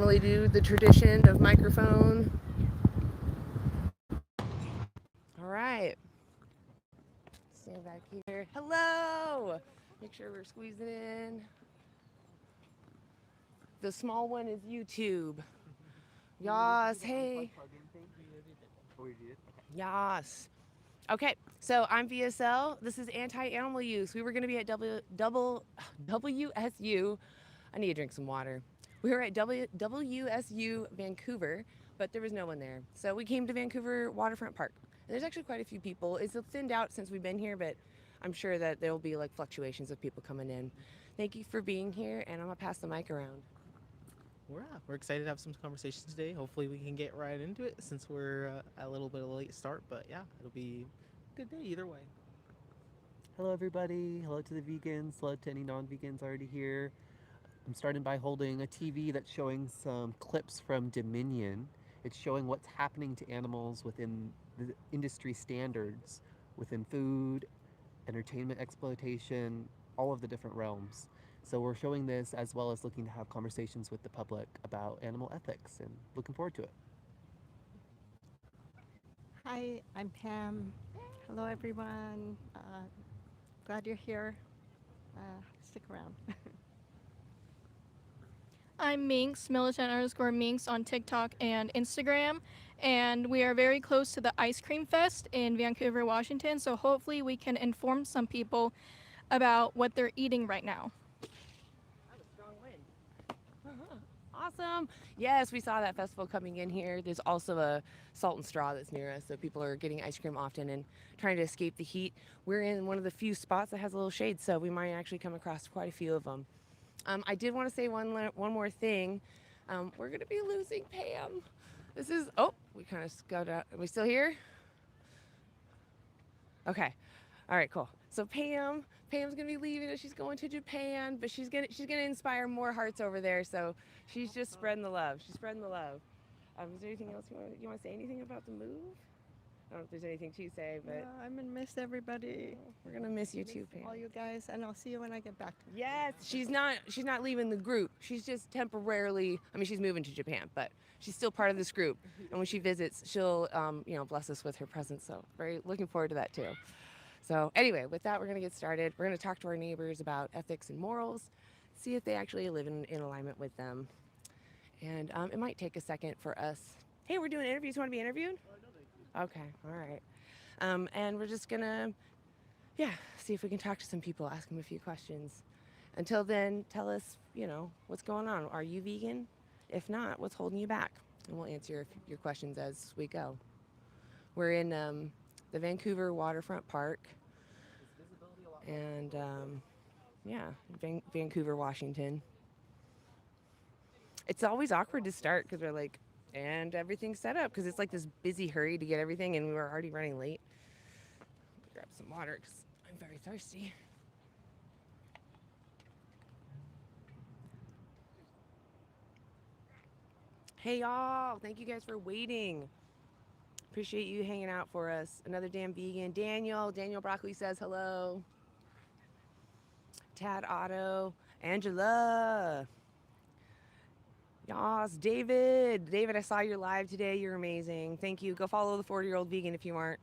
normally do the tradition of microphone. All right. Stand back here. Hello. Make sure we're squeezing in. The small one is YouTube. Yas. Hey. Yas. Okay, so I'm VSL. This is anti-animal use. We were going to be at WSU. I need to drink some water. We were at WSU Vancouver, but there was no one there. So we came to Vancouver Waterfront Park. And there's actually quite a few people. It's thinned out since we've been here, but I'm sure that there will be like fluctuations of people coming in. Thank you for being here, and I'm going to pass the mic around. We're excited to have some conversations today. Hopefully, we can get right into it since we're a little bit of a late start. But yeah, it'll be a good day either way. Hello, everybody. Hello to the vegans. Hello to any non vegans already here. I'm starting by holding a TV that's showing some clips from Dominion. It's showing what's happening to animals within the industry standards, within food, entertainment exploitation, all of the different realms. So we're showing this as well as looking to have conversations with the public about animal ethics and looking forward to it. Hi, I'm Pam. Hello, everyone. Glad you're here. Stick around. I'm Minx, militant_Minx on TikTok and Instagram. And we are very close to the Ice Cream Fest in Vancouver, Washington. So hopefully we can inform some people about what they're eating right now. That was a strong wind. Awesome. Yes, we saw that festival coming in here. There's also a Salt and Straw that's near us, so people are getting ice cream often and trying to escape the heat. We're in one of the few spots that has a little shade, so we might actually come across quite a few of them. I did want to say one more thing. We're going to be losing Pam. This is, oh, we kind of scouted out. Are we still here? Okay. All right, cool. So Pam's gonna be leaving us. She's going to Japan, but she's gonna inspire more hearts over there. So she's just spreading the love. She's spreading the love. Is there anything else you want to say? Anything about the move? I don't know if there's anything to say, but Yeah, I'm gonna miss everybody. We're gonna miss you too, Pam. All you guys, and I'll see you when I get back. Yes, she's not leaving the group. She's just temporarily. I mean, she's moving to Japan, but she's still part of this group. And when she visits, she'll bless us with her presence. So very looking forward to that too. So anyway, with that, we're going to get started. We're going to talk to our neighbors about ethics and morals, see if they actually live in alignment with them. And it might take a second for us. Hey, we're doing interviews. You want to be interviewed? Okay, all right. And we're just going to, see if we can talk to some people, ask them a few questions. Until then, tell us, what's going on. Are you vegan? If not, what's holding you back? And we'll answer your questions as we go. We're in the Vancouver Waterfront Park. And Vancouver, Washington. It's always awkward to start because we're like, and everything's set up because it's like this busy hurry to get everything, and we were already running late. Grab some water because I'm very thirsty. Hey y'all, thank you guys for waiting. Appreciate you hanging out for us. Another damn vegan. Daniel Broccoli says hello. Tad Otto, Angela. Yas, David, I saw your live today. You're amazing. Thank you. Go follow the 40-year-old vegan if you aren't.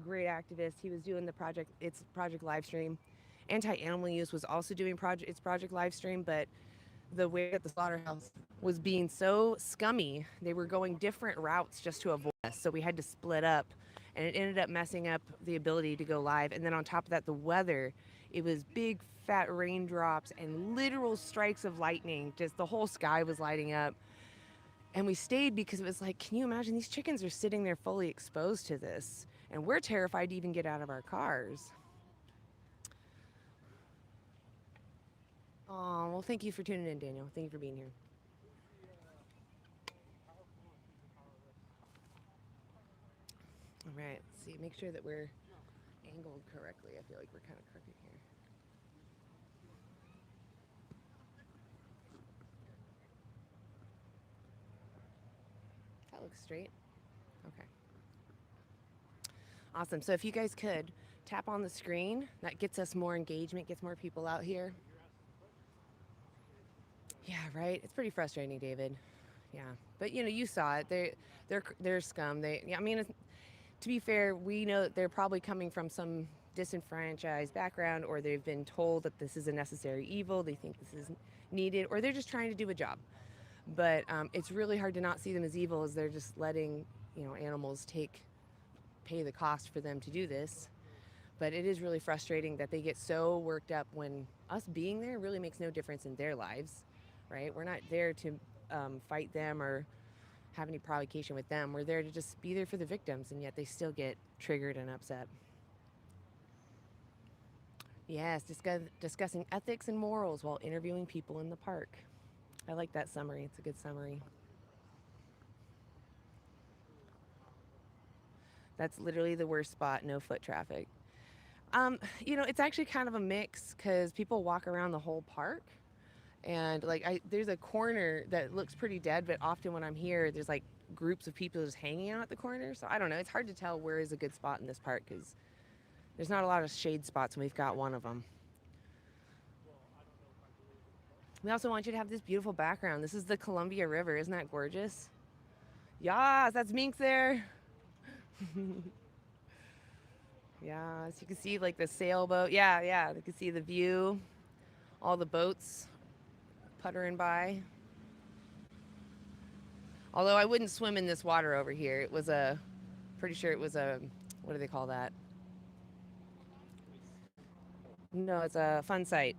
Great activist. He was doing its project live stream. Anti-animal use was also doing its project live stream, but the way that the slaughterhouse was being so scummy, they were going different routes just to avoid us. So we had to split up, and it ended up messing up the ability to go live. And then on top of that, the weather, it was big fat raindrops and literal strikes of lightning. Just the whole sky was lighting up. And we stayed because it was like, can you imagine? These chickens are sitting there fully exposed to this, and we're terrified to even get out of our cars. Oh, well, thank you for tuning in, Daniel. Thank you for being here. All right, let's see. Make sure that we're angled correctly. I feel like we're kind of crooked here. That looks straight. Okay. Awesome. So if you guys could tap on the screen, that gets us more engagement, gets more people out here. Yeah, right? It's pretty frustrating, David. Yeah, but you saw it. They're scum. Yeah, I mean, to be fair, we know that they're probably coming from some disenfranchised background, or they've been told that this is a necessary evil. They think this is needed, or they're just trying to do a job. But it's really hard to not see them as evil, as they're just letting animals pay the cost for them to do this. But it is really frustrating that they get so worked up when us being there really makes no difference in their lives, right? We're not there to fight them or have any provocation with them. We're there to just be there for the victims, and yet they still get triggered and upset. Yes, discussing ethics and morals while interviewing people in the park. I like that summary. It's a good summary. That's literally the worst spot, no foot traffic. It's actually kind of a mix because people walk around the whole park. And there's a corner that looks pretty dead, but often when I'm here, there's like groups of people just hanging out at the corner. So I don't know. It's hard to tell where is a good spot in this park because there's not a lot of shade spots, and we've got one of them. We also want you to have this beautiful background. This is the Columbia River. Isn't that gorgeous? Yes, that's minks there. Yes, you can see like the sailboat. Yeah, you can see the view, all the boats puttering by. Although I wouldn't swim in this water over here. Pretty sure it was what do they call that? No, it's a fun site.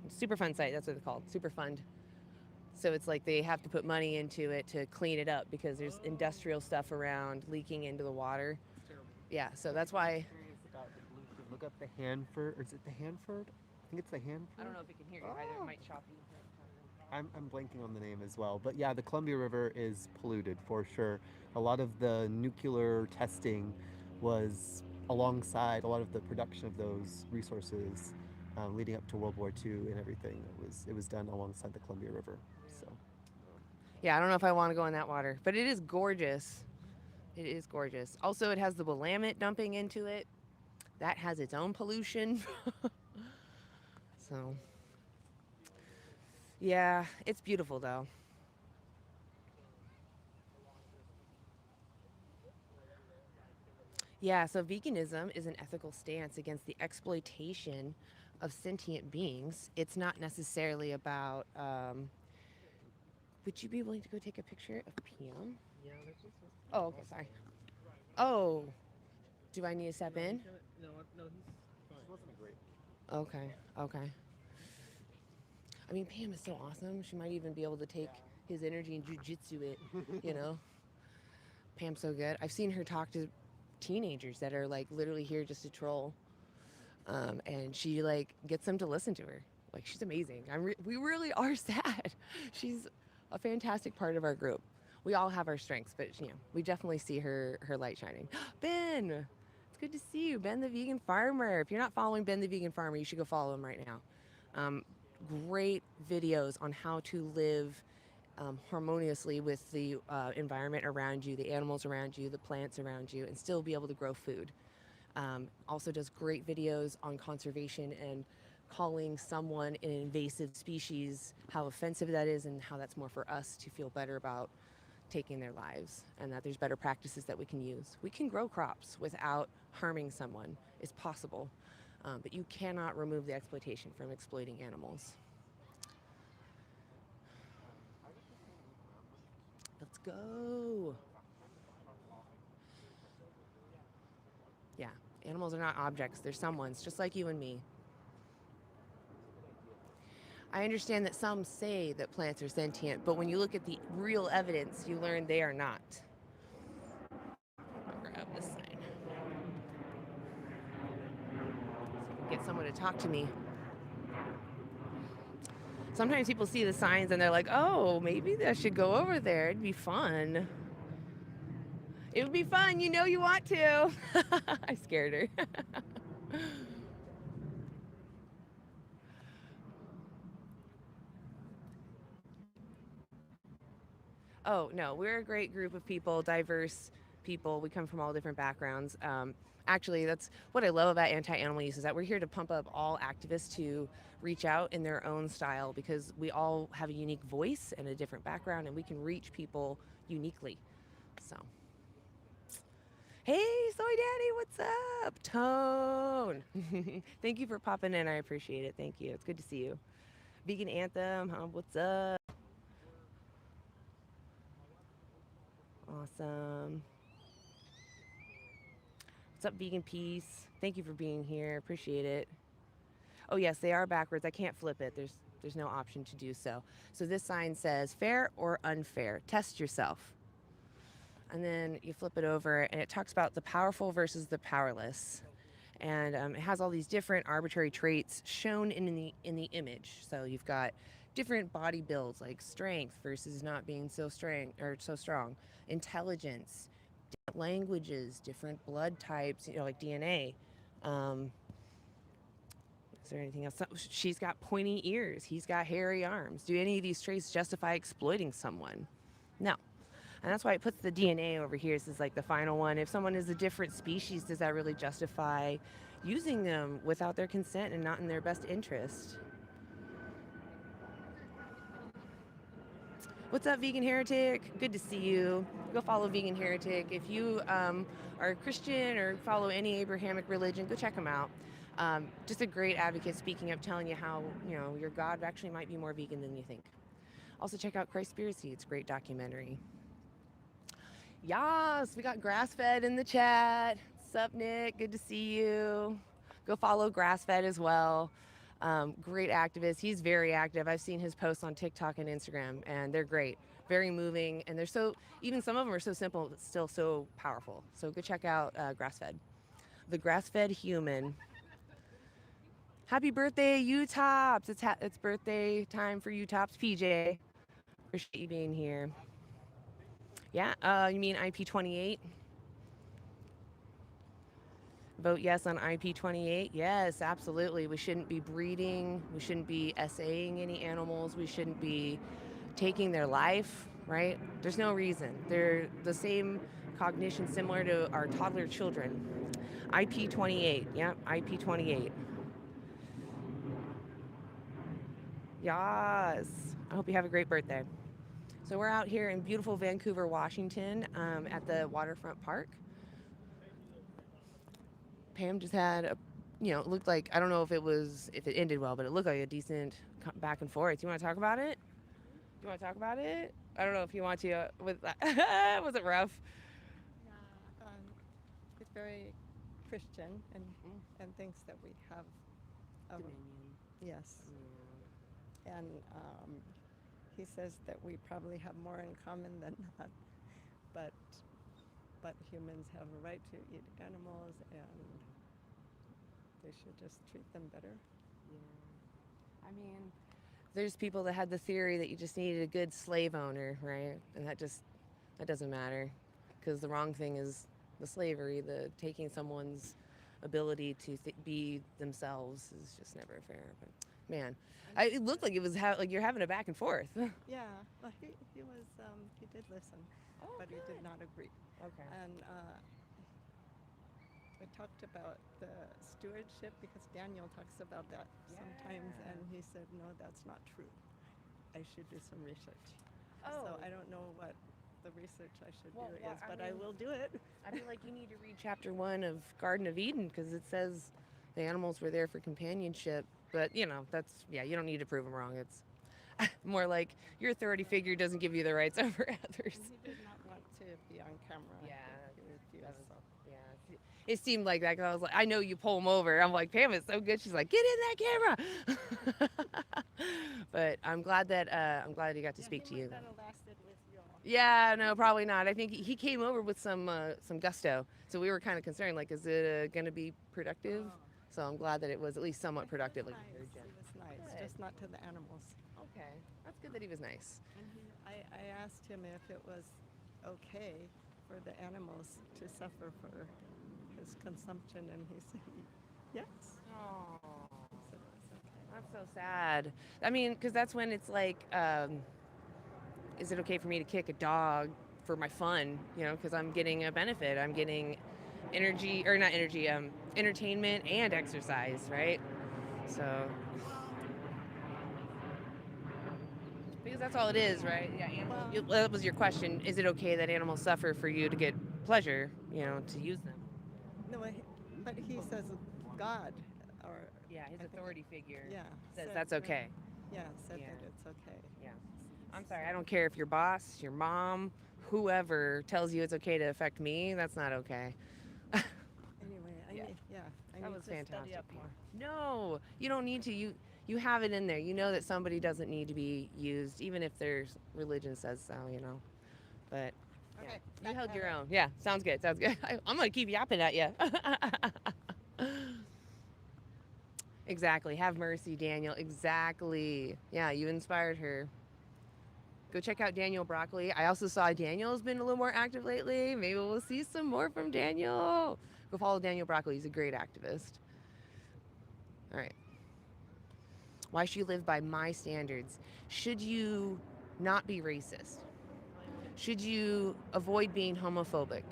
Super fun site, that's what it's called. Super fund. So it's like they have to put money into it to clean it up because there's industrial stuff around leaking into the water. Yeah, so that's why. I'm curious about the pollution. Look up the Hanford, or is it the Hanford? I think it's the Hanford. I don't know if it can hear you either. It might chop you. I'm blanking on the name as well. But yeah, the Columbia River is polluted for sure. A lot of the nuclear testing was alongside a lot of the production of those resources leading up to World War II and everything. It was done alongside the Columbia River. So Yeah, I don't know if I want to go in that water, but it is gorgeous. It is gorgeous. Also, it has the Willamette dumping into it. That has its own pollution. So, yeah, it's beautiful though. Yeah, so veganism is an ethical stance against the exploitation of sentient beings. It's not necessarily about. Would you be willing to go take a picture of PM? Yeah, that's just. Oh, okay, sorry. Oh, do I need to step in? No, he's fine. it wasn't great. Okay. I mean, Pam is so awesome. She might even be able to take his energy and jujitsu it. Pam's so good. I've seen her talk to teenagers that are like literally here just to troll, and she like gets them to listen to her. Like, she's amazing. We really are sad. She's a fantastic part of our group. We all have our strengths, but we definitely see her light shining. Ben, it's good to see you. Ben the Vegan Farmer. If you're not following Ben the Vegan Farmer, you should go follow him right now. Great videos on how to live harmoniously with the environment around you, the animals around you, the plants around you, and still be able to grow food. Also does great videos on conservation and calling someone an invasive species, how offensive that is, and how that's more for us to feel better about taking their lives, and that there's better practices that we can use. We can grow crops without harming someone. It's possible, but you cannot remove the exploitation from exploiting animals. Let's go. Yeah, animals are not objects. They're someone's, just like you and me. I understand that some say that plants are sentient, but when you look at the real evidence, you learn they are not. I'll grab this sign. Get someone to talk to me. Sometimes people see the signs and they're like, oh, maybe I should go over there. It'd be fun. It would be fun. You know you want to. I scared her. Oh, no, we're a great group of people, diverse people. We come from all different backgrounds. Actually, that's what I love about anti-animal use, is that we're here to pump up all activists to reach out in their own style, because we all have a unique voice and a different background, and we can reach people uniquely. So, hey, Soy Daddy, what's up? Tone. Thank you for popping in. I appreciate it. Thank you. It's good to see you. Vegan Anthem, huh? What's up? Awesome. What's up, Vegan Peace? Thank you for being here. Appreciate it. Oh yes, they are backwards. I can't flip it. There's no option to do so. So this sign says fair or unfair. Test yourself. And then you flip it over, and it talks about the powerful versus the powerless. And it has all these different arbitrary traits shown in the image. So you've got different body builds, like strength versus not being so strong, intelligence, different languages, different blood types, like DNA. Is there anything else? She's got pointy ears. He's got hairy arms. Do any of these traits justify exploiting someone? No. And that's why it puts the DNA over here. This is like the final one. If someone is a different species, does that really justify using them without their consent and not in their best interest? What's up, Vegan Heretic? Good to see you. Go follow Vegan Heretic. If you are a Christian or follow any Abrahamic religion, go check him out. Just a great advocate, speaking up, telling you how your God actually might be more vegan than you think. Also check out Christspiracy. It's a great documentary. Yas, we got Grassfed in the chat. What's up, Nick? Good to see you. Go follow Grassfed as well. Great activist. He's very active. I've seen his posts on TikTok and Instagram, and they're great. Very moving, and even some of them are so simple, but still so powerful. So go check out Grassfed. The Grassfed Human. Happy birthday, U-Tops. It's birthday time for U-Tops. PJ, appreciate you being here. Yeah, you mean IP28? Vote yes on IP28. Yes, absolutely. We shouldn't be breeding. We shouldn't be SAing any animals. We shouldn't be taking their life, right? There's no reason. They're the same cognition, similar to our toddler children. IP28. Yeah, IP28. Yes. I hope you have a great birthday. So we're out here in beautiful Vancouver, Washington, at the waterfront park. Pam just had it looked like, I don't know if it ended well, but it looked like a decent back and forth. You want to talk about it? I don't know if you want to. Was it rough? Yeah, it's very Christian and thinks that we have yes. And he says that we probably have more in common than not, but humans have a right to eat animals, and they should just treat them better. Yeah. I mean, there's people that had the theory that you just needed a good slave owner, right? And that doesn't matter, because the wrong thing is the slavery, the taking someone's ability to be themselves is just never fair. But man, it looked like it was like you're having a back and forth. Yeah, well, he did listen, but he did not agree. Okay. And we talked about the stewardship, because Daniel talks about that sometimes, and he said, no, that's not true. I should do some research. So I don't know what the research I should do is, but I will do it. I feel like you need to read chapter 1 of Garden of Eden, because it says the animals were there for companionship. But you don't need to prove them wrong. It's more like your authority figure doesn't give you the rights over others. And he did not want to be on camera. Yeah, He refused. yeah. It seemed like that, because I was like, I know you pull him over. I'm like, Pam, it's so good. She's like, get in that camera. But I'm glad that he got to speak to you. He might not have lasted with you all. Yeah, no, probably not. I think he came over with some gusto, so we were kind of concerned, like, is it going to be productive? So I'm glad that it was at least somewhat productive. He was nice, Good. just not to the animals. Okay, that's good that he was nice. And I asked him if it was okay for the animals to suffer for his consumption, and he said yes. Oh, He said it's okay. that's so sad. I mean, because that's when it's like, is it okay for me to kick a dog for my fun? Because I'm getting a benefit. I'm getting energy, or not energy, entertainment and exercise, right? So, because that's all it is, right? Yeah, that was your question. Is it okay that animals suffer for you to get pleasure, to use them? No, but he says God, or Yeah, his I think authority figure yeah, says said that's that- okay. Yeah, said Yeah. that it's okay. Yeah. I'm sorry, I don't care if your boss, your mom, whoever tells you it's okay to affect me, that's not okay. Anyway, Yeah. I That need was to study fantastic. up more. No, you don't need to. You have it in there. You know that somebody doesn't need to be used, even if their religion says so. But yeah, Okay, you held back your at it. own. Yeah, sounds good. Sounds good. I'm gonna keep yapping at you. Exactly. Have mercy, Daniel. Exactly. Yeah, you inspired her. Go check out Daniel Broccoli. I also saw Daniel's been a little more active lately. Maybe we'll see some more from Daniel. Go follow Daniel Broccoli. He's a great activist. All right. Why should you live by my standards? Should you not be racist? Should you avoid being homophobic?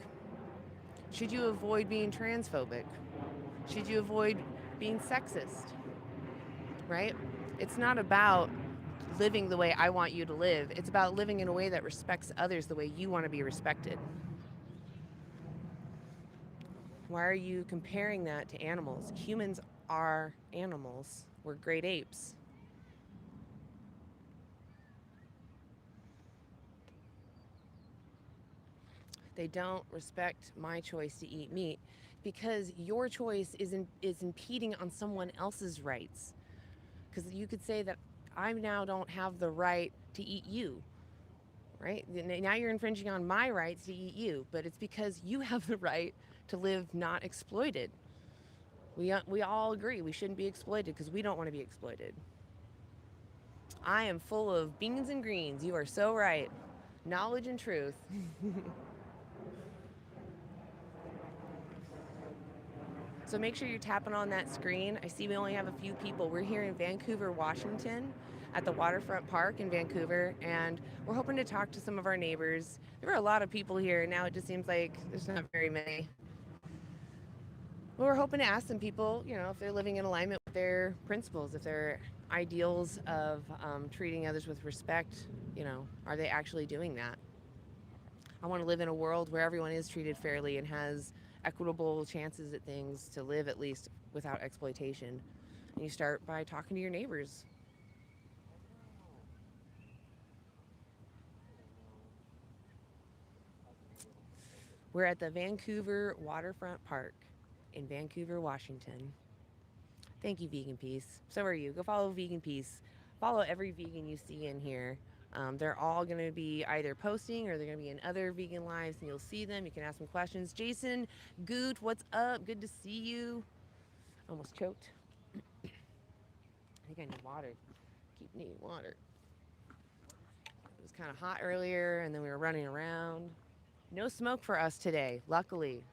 Should you avoid being transphobic? Should you avoid being sexist? Right? It's not about living the way I want you to live. It's about living in a way that respects others the way you want to be respected. Why are you comparing that to animals? Humans are animals. We're great apes. They don't respect my choice to eat meat because your choice is impeding on someone else's rights. Because you could say that I now don't have the right to eat you, right? Now you're infringing on my rights to eat you, but it's because you have the right to live not exploited. We all agree we shouldn't be exploited because we don't want to be exploited. I am full of beans and greens. You are so right. Knowledge and truth. So make sure you're tapping on that screen. I see we only have a few people. We're here in Vancouver, Washington, at the Waterfront Park in Vancouver, and we're hoping to talk to some of our neighbors. There were a lot of people here. Now it just seems like there's not very many. Well, we're hoping to ask some people, if they're living in alignment with their principles, if their ideals of treating others with respect, are they actually doing that? I want to live in a world where everyone is treated fairly and has equitable chances at things to live at least without exploitation. And you start by talking to your neighbors. We're at the Vancouver Waterfront Park in Vancouver, Washington. Thank you, Vegan Peace. So are you. Go follow Vegan Peace. Follow every vegan you see in here. They're all going to be either posting or they're going to be in other vegan lives, and you'll see them. You can ask them questions. Jason Goot, what's up? Good to see you. Almost choked. I think I need water. Keep needing water. It was kind of hot earlier, and then we were running around. No smoke for us today, luckily.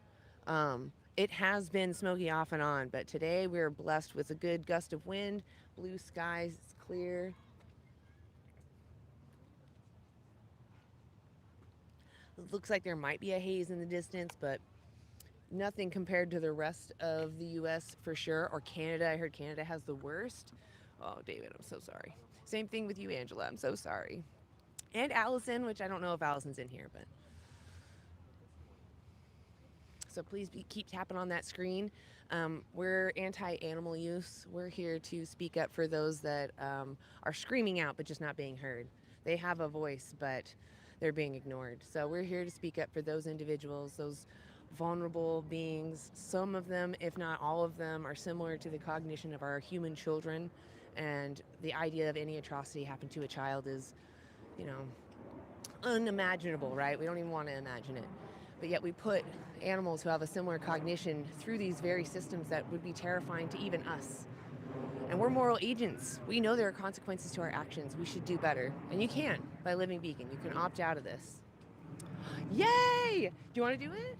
It has been smoky off and on, but today we were blessed with a good gust of wind, blue skies, it's clear. It looks like there might be a haze in the distance, but nothing compared to the rest of the U.S. for sure, or Canada. I heard Canada has the worst. Oh, David, I'm so sorry. Same thing with you, Angela. I'm so sorry. And Allison, which I don't know if Allison's in here, but so please keep tapping on that screen. We're anti-animal use. We're here to speak up for those that are screaming out but just not being heard. They have a voice, but they're being ignored. So we're here to speak up for those individuals, those vulnerable beings. Some of them, if not all of them, are similar to the cognition of our human children. And the idea of any atrocity happening to a child is, unimaginable, right? We don't even want to imagine it. But yet we put animals who have a similar cognition through these very systems that would be terrifying to even us. And we're moral agents. We know there are consequences to our actions. We should do better. And you can by living vegan. You can opt out of this. Yay! Do you want to do it?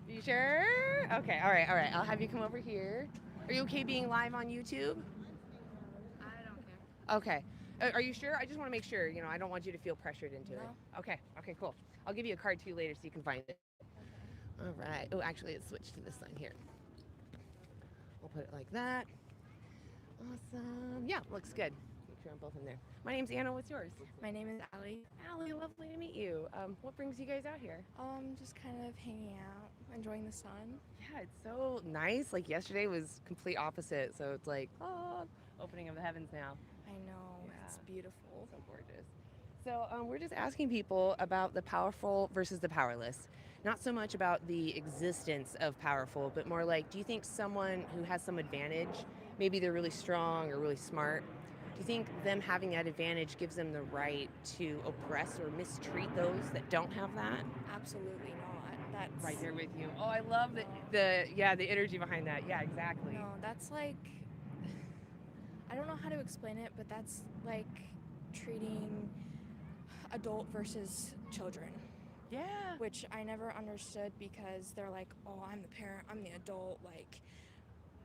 Are you sure? Okay, all right. I'll have you come over here. Are you okay being live on YouTube? I don't care. Okay. Are you sure? I just want to make sure. I don't want you to feel pressured into it. Okay, cool. I'll give you a card too later so you can find it. All right. Oh, actually, it's switched to this sign here. We'll put it like that. Awesome. Yeah, looks good. Make sure I'm both in there. My name's Anna. What's yours? My name is Allie. Allie, lovely to meet you. What brings you guys out here? Just kind of hanging out, enjoying the sun. Yeah, it's so nice. Like yesterday was complete opposite, so it's like, oh, opening of the heavens now. I know, it's Yeah. beautiful. So gorgeous. So we're just asking people about the powerful versus the powerless. Not so much about the existence of powerful, but more like, do you think someone who has some advantage, maybe they're really strong or really smart, do you think them having that advantage gives them the right to oppress or mistreat those that don't have that? Absolutely not. That's Right there with you. Oh, I love the energy behind that. Yeah, exactly. No, that's like I don't know how to explain it, but that's like treating adult versus children, Yeah. which I never understood because they're like, "Oh, I'm the parent, I'm the adult, like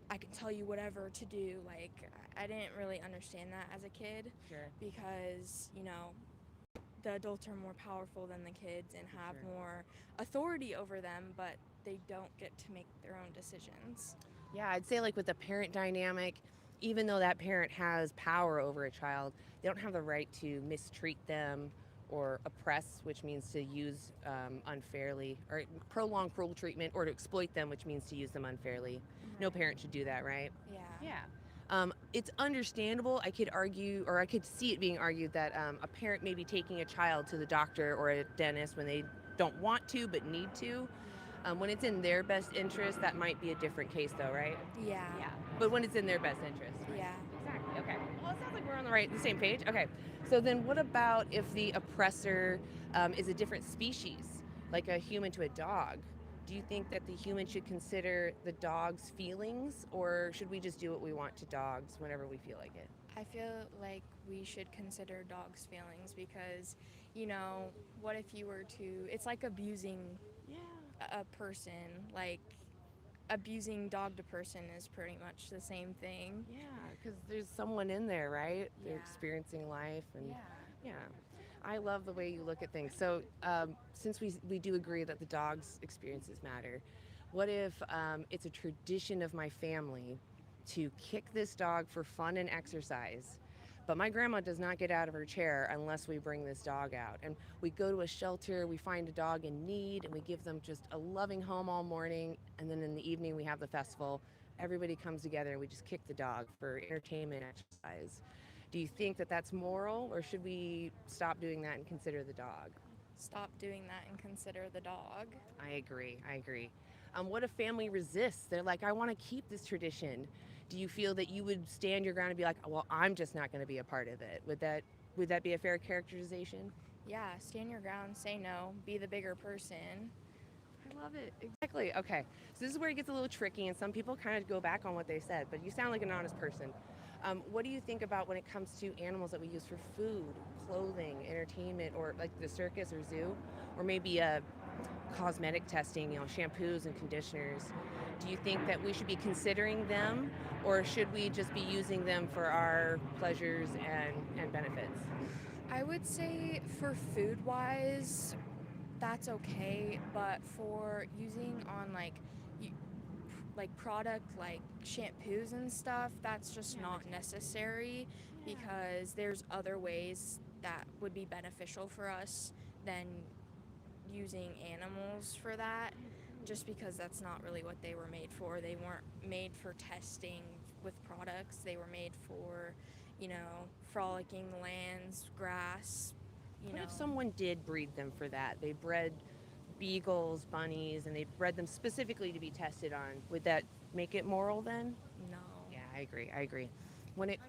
I can tell you whatever to do." Like I didn't really understand that as a kid Sure. because, the adults are more powerful than the kids and have Sure. more authority over them, but they don't get to make their own decisions. Yeah, I'd say like with the parent dynamic, even though that parent has power over a child, they don't have the right to mistreat them or oppress, which means to use unfairly, or prolong cruel treatment, or to exploit them, which means to use them unfairly. No parent should do that, right? Yeah. Yeah. It's understandable. I could argue, or I could see it being argued that a parent may be taking a child to the doctor or a dentist when they don't want to but need to. When it's in their best interest, that might be a different case, though, right? Yeah. Yeah. But when it's in their best interest. Yeah. Exactly. Okay. Well, it sounds like we're on the same page. Okay. So then, what about if the oppressor is a different species, like a human to a dog? Do you think that the human should consider the dog's feelings, or should we just do what we want to dogs whenever we feel like it? I feel like we should consider dogs' feelings because, what if you were to, it's like abusing Yeah. a person, like abusing dog to person is pretty much the same thing. Yeah, because there's someone in there, right? They're Yeah. experiencing life, and Yeah. yeah. I love the way you look at things. So, since we do agree that the dog's experiences matter, what if it's a tradition of my family to kick this dog for fun and exercise, but my grandma does not get out of her chair unless we bring this dog out? And we go to a shelter, we find a dog in need, and we give them just a loving home all morning, and then in the evening we have the festival. Everybody comes together and we just kick the dog for entertainment exercise. Do you think that that's moral, or should we stop doing that and consider the dog? Stop doing that and consider the dog. I agree. I agree. What if family resists? They're like, I want to keep this tradition. Do you feel that you would stand your ground and be like, well, I'm just not going to be a part of it? Would that be a fair characterization? Yeah, stand your ground, say no, be the bigger person. I love it. Exactly. Okay. So this is where it gets a little tricky, and some people kind of go back on what they said, but you sound like an honest person. What do you think about when it comes to animals that we use for food, clothing, entertainment, or like the circus or zoo, or maybe cosmetic testing, shampoos and conditioners? Do you think that we should be considering them, or should we just be using them for our pleasures and benefits? I would say for food wise, that's okay, but for using on like product like shampoos and stuff, that's just not necessary because there's other ways that would be beneficial for us than using animals for that, just because that's not really what they were made for. They weren't made for testing with products. They were made for, frolicking the lands, grass, What if someone did breed them for that? They bred beagles, bunnies, and they bred them specifically to be tested on. Would that make it moral then? No. Yeah, I agree. When it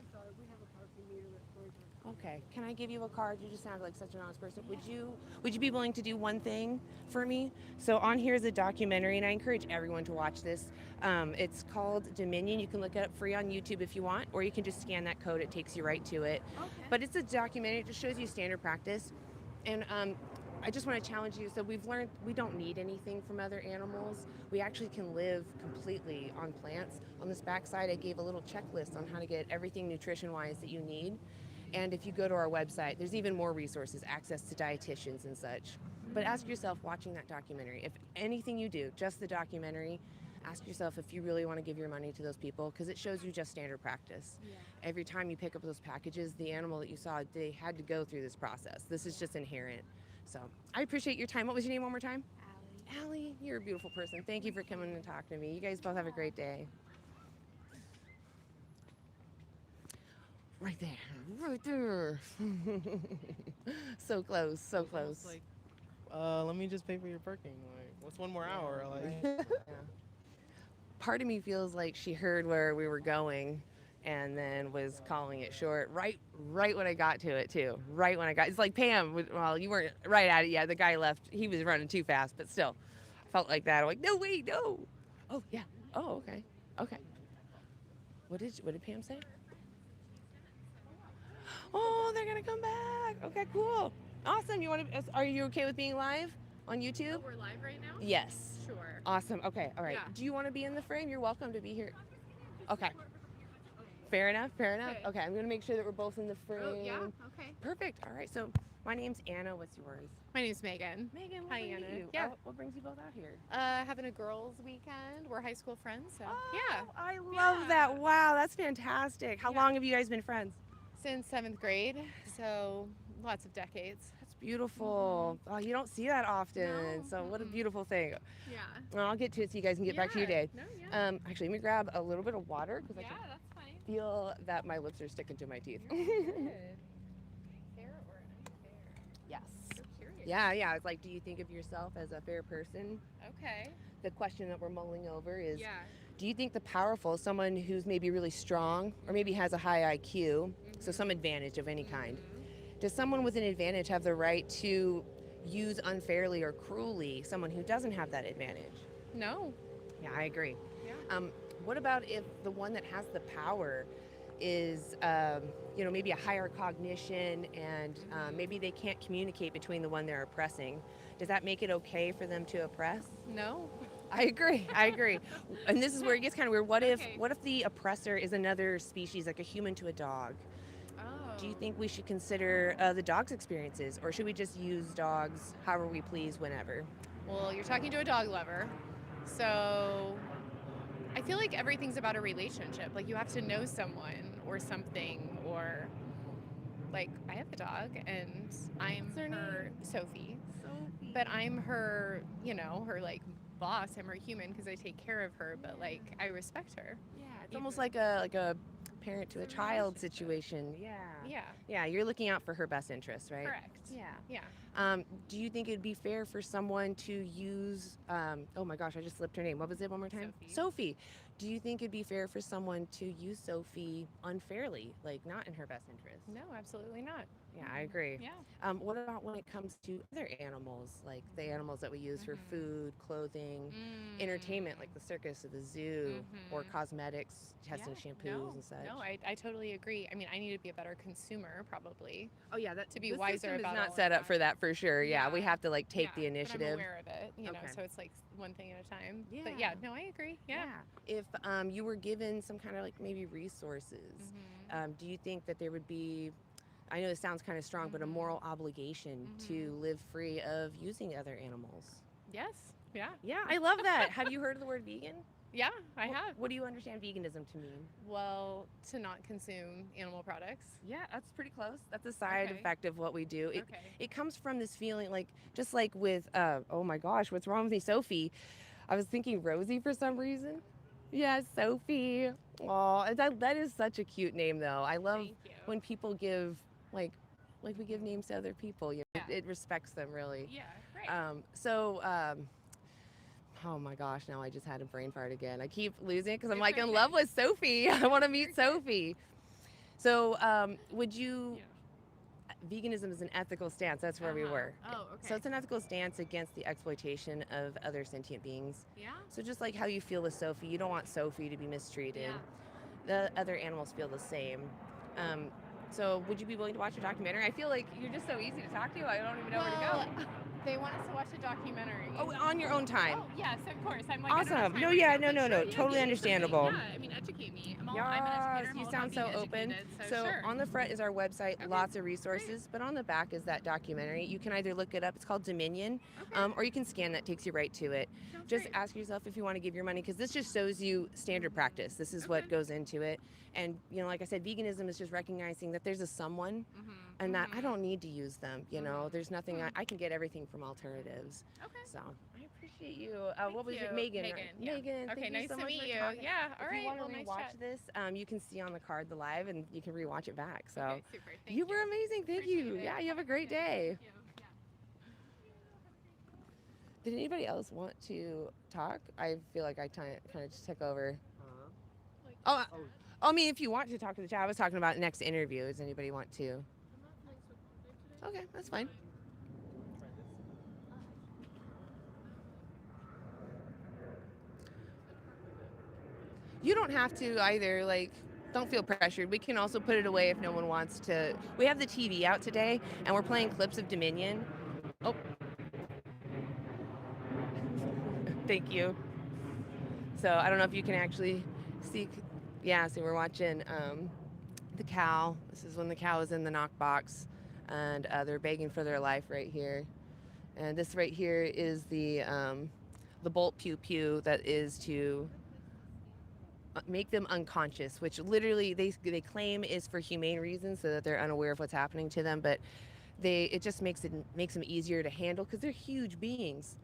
Okay, can I give you a card? You just sound like such an honest person. Would you be willing to do one thing for me? So on here is a documentary, and I encourage everyone to watch this. It's called Dominion. You can look it up free on YouTube if you want, or you can just scan that code. It takes you right to it. Okay. But it's a documentary. It just shows you standard practice. And I just want to challenge you. So we've learned we don't need anything from other animals. We actually can live completely on plants. On this backside, I gave a little checklist on how to get everything nutrition-wise that you need. And if you go to our website, there's even more resources, access to dietitians and such. But ask yourself, watching that documentary, if anything you do, just the documentary, ask yourself if you really want to give your money to those people, because it shows you just standard practice. Yeah. Every time you pick up those packages, the animal that you saw, they had to go through this process. This is just inherent. So I appreciate your time. What was your name one more time? Allie. Allie, you're a beautiful person. Thank you for coming and talking to me. You guys both have a great day. Right there. Right there. So close, so It's almost close. like, let me just pay for your parking. Like, what's one more hour? Like, Yeah. Part of me feels like she heard where we were going and then was calling it short right when I got to it too. Right when I got, it's like Pam, well, you weren't right at it yet. The guy left, he was running too fast, but still I felt like that. I'm like, no, wait, no. Oh yeah. Oh, okay. Okay. What did Pam say? Oh, they're gonna come back. Okay, cool. Awesome. Are you okay with being live on YouTube? We're live right now? Yes. Sure. Awesome. Okay. All right. Yeah. Do you want to be in the frame? You're welcome to be here. Okay. Fair enough. Fair enough. Okay. Okay. I'm going to make sure that we're both in the frame. Oh, yeah? Okay. Perfect. All right. So my name's Anna. What's yours? My name's Megan. Megan. What Hi, brings Anna. you? Yeah. What brings you both out here? Having a girls' weekend. We're high school friends, so yeah. Oh, I love that. Wow. That's fantastic. How Yeah. long have you guys been friends? Since 7th grade, so lots of decades. That's beautiful. Oh, you don't see that often. No. So what a Mm-mm. beautiful thing. Yeah. Well, I'll get to it so you guys can get back to your day. No, yeah. Actually, let me grab a little bit of water because I Yeah, can that's fine. feel that my lips are sticking to my teeth. Good. Fair or unfair? Yes. So curious. Yeah. It's like, do you think of yourself as a fair person? Okay. The question that we're mulling over is, Yeah. do you think the powerful, someone who's maybe really strong or maybe has a high IQ, so some advantage of any kind, does someone with an advantage have the right to use unfairly or cruelly someone who doesn't have that advantage? No. Yeah, I agree. Yeah. What about if the one that has the power is, maybe a higher cognition and maybe they can't communicate between the one they're oppressing? Does that make it okay for them to oppress? No. I agree. And this is where it gets kind of weird. What if Okay. the oppressor is another species, like a human to a dog? Oh. Do you think we should consider the dog's experiences, or should we just use dogs however we please whenever? Well, you're talking to a dog lover, so I feel like everything's about a relationship. Like you have to know someone or something, or like I have a dog and I'm What's her her Sophie, Sophie. but I'm her, her like boss. I'm her human because I take care of her, but like I respect her. Yeah, it's almost like a parent to a It's a child relationship. situation. Yeah. Yeah. Yeah, you're looking out for her best interests, right? Correct. Yeah. Yeah. Do you think it'd be fair for someone to use, oh my gosh, I just slipped her name. What was it one more time? Sophie. Do you think it'd be fair for someone to use Sophie unfairly, like not in her best interest? No, absolutely not. Yeah, I agree. Yeah. What about when it comes to other animals, like the animals that we use for food, clothing, entertainment, like the circus or the zoo, or cosmetics, testing shampoos and such? No, I totally agree. I mean, I need to be a better consumer, probably. Oh yeah, that To be the wiser system is about all not of set up that. for that for sure. Yeah, we Yeah. have to like take the But initiative. I'm aware of it, Okay. so it's like one thing at a time. Yeah. But yeah, no, I agree. Yeah. If you were given some kind of like maybe resources, do you think that there would be, I know this sounds kind of strong, but a moral obligation to live free of using other animals? Yes. Yeah. Yeah, I love that. Have you heard of the word vegan? Yeah, I What- have. What do you understand veganism to mean? Well, to not consume animal products. Yeah, that's pretty close. That's a side Okay. effect of what we do. Okay. It comes from this feeling like, just like with, oh my gosh, what's wrong with me, Sophie? I was thinking Rosie for some reason. Yeah, Sophie. Oh, that is such a cute name though. I love Thank you. when people give like we give names to other people. You know, it respects them really. Yeah. Right. Oh my gosh, now I just had a brain fart again. I keep losing it because I'm It's like in okay. love with Sophie. I want to meet You're good. Sophie. So, would you? Veganism is an ethical stance. That's where we were. Oh, okay. So it's an ethical stance against the exploitation of other sentient beings. Yeah. So just like how you feel with Sophie, you don't want Sophie to be mistreated. Yeah. The other animals feel the same. So would you be willing to watch a documentary? I feel like you're just so easy to talk to. I don't even know where to go. They want us to watch a documentary. Oh, on your own time. Oh, yes, of course. I'm like, I don't have Awesome. time No, right yeah, now, no, but no, sure, no. yeah, Totally give me something. understandable. Yeah, I mean, educate me. I'm an educator. I'm You all sound about so being open. educated, So sure. on the front is our website, Okay. lots of resources, but on the back is that documentary. You can either look it up, it's called Dominion, Okay. or you can scan that, takes you right to it. Sounds Just great. ask yourself if you want to give your money, because this just shows you standard practice. This is what Okay. goes into it. And, you know, like I said, veganism is just recognizing that there's a someone Mhm. and that I Mhm. don't need to use them. You know, there's nothing, I can get everything from alternatives. Okay. So I appreciate you. Thank what was you. it? Megan. Megan, Right? yeah. Megan, Okay, thank nice you so to much meet for you. talking. Yeah, all If right. you want to Well, nice rewatch chat. this, you can see on the card the live, and you can rewatch it back. So Okay, super. Thank you were amazing. Thank Appreciate you. it. Yeah, you have a great day. Thank you. Yeah. Did anybody else want to talk? I feel like I kind of just took over. Oh, I mean, if you want to talk to the chat, I was talking about next interview. Does anybody want to? Okay, that's fine. You don't have to either, like, don't feel pressured. We can also put it away if no one wants to. We have the TV out today, and we're playing clips of Dominion. Oh. Thank you. So I don't know if you can actually see. Yeah, so we're watching the cow. This is when the cow is in the knock box, and they're begging for their life right here. And this right here is the bolt pew pew that is to make them unconscious, which literally they claim is for humane reasons, so that they're unaware of what's happening to them. But it just makes them easier to handle, because they're huge beings.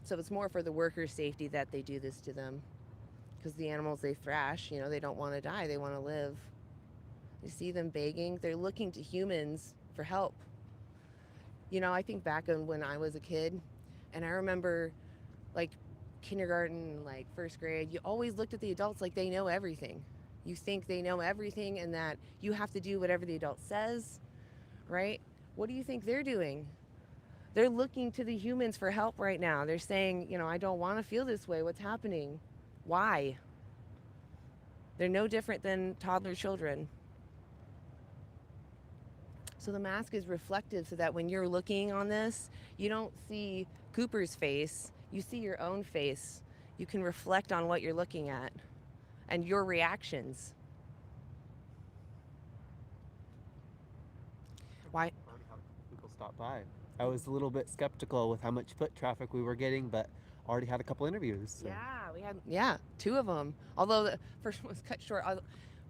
So it's more for the workers' safety that they do this to them, because the animals they thrash, you know, they don't want to die, they want to live. You see them begging, they're looking to humans for help. You know, I think back on when I was a kid, and I remember, like, kindergarten, like first grade, you always looked at the adults like they know everything. You think they know everything, and that you have to do whatever the adult says, right? What do you think they're doing? They're looking to the humans for help right now. They're saying, you know, I don't want to feel this way. What's happening? Why? They're no different than toddler children. So the mask is reflective, so that when you're looking on this, you don't see Cooper's face, you see your own face. You can reflect on what you're looking at and your reactions. Why? People stop by. I was a little bit skeptical with how much foot traffic we were getting, but already had a couple interviews. So. Yeah, we had two of them. Although the first one was cut short,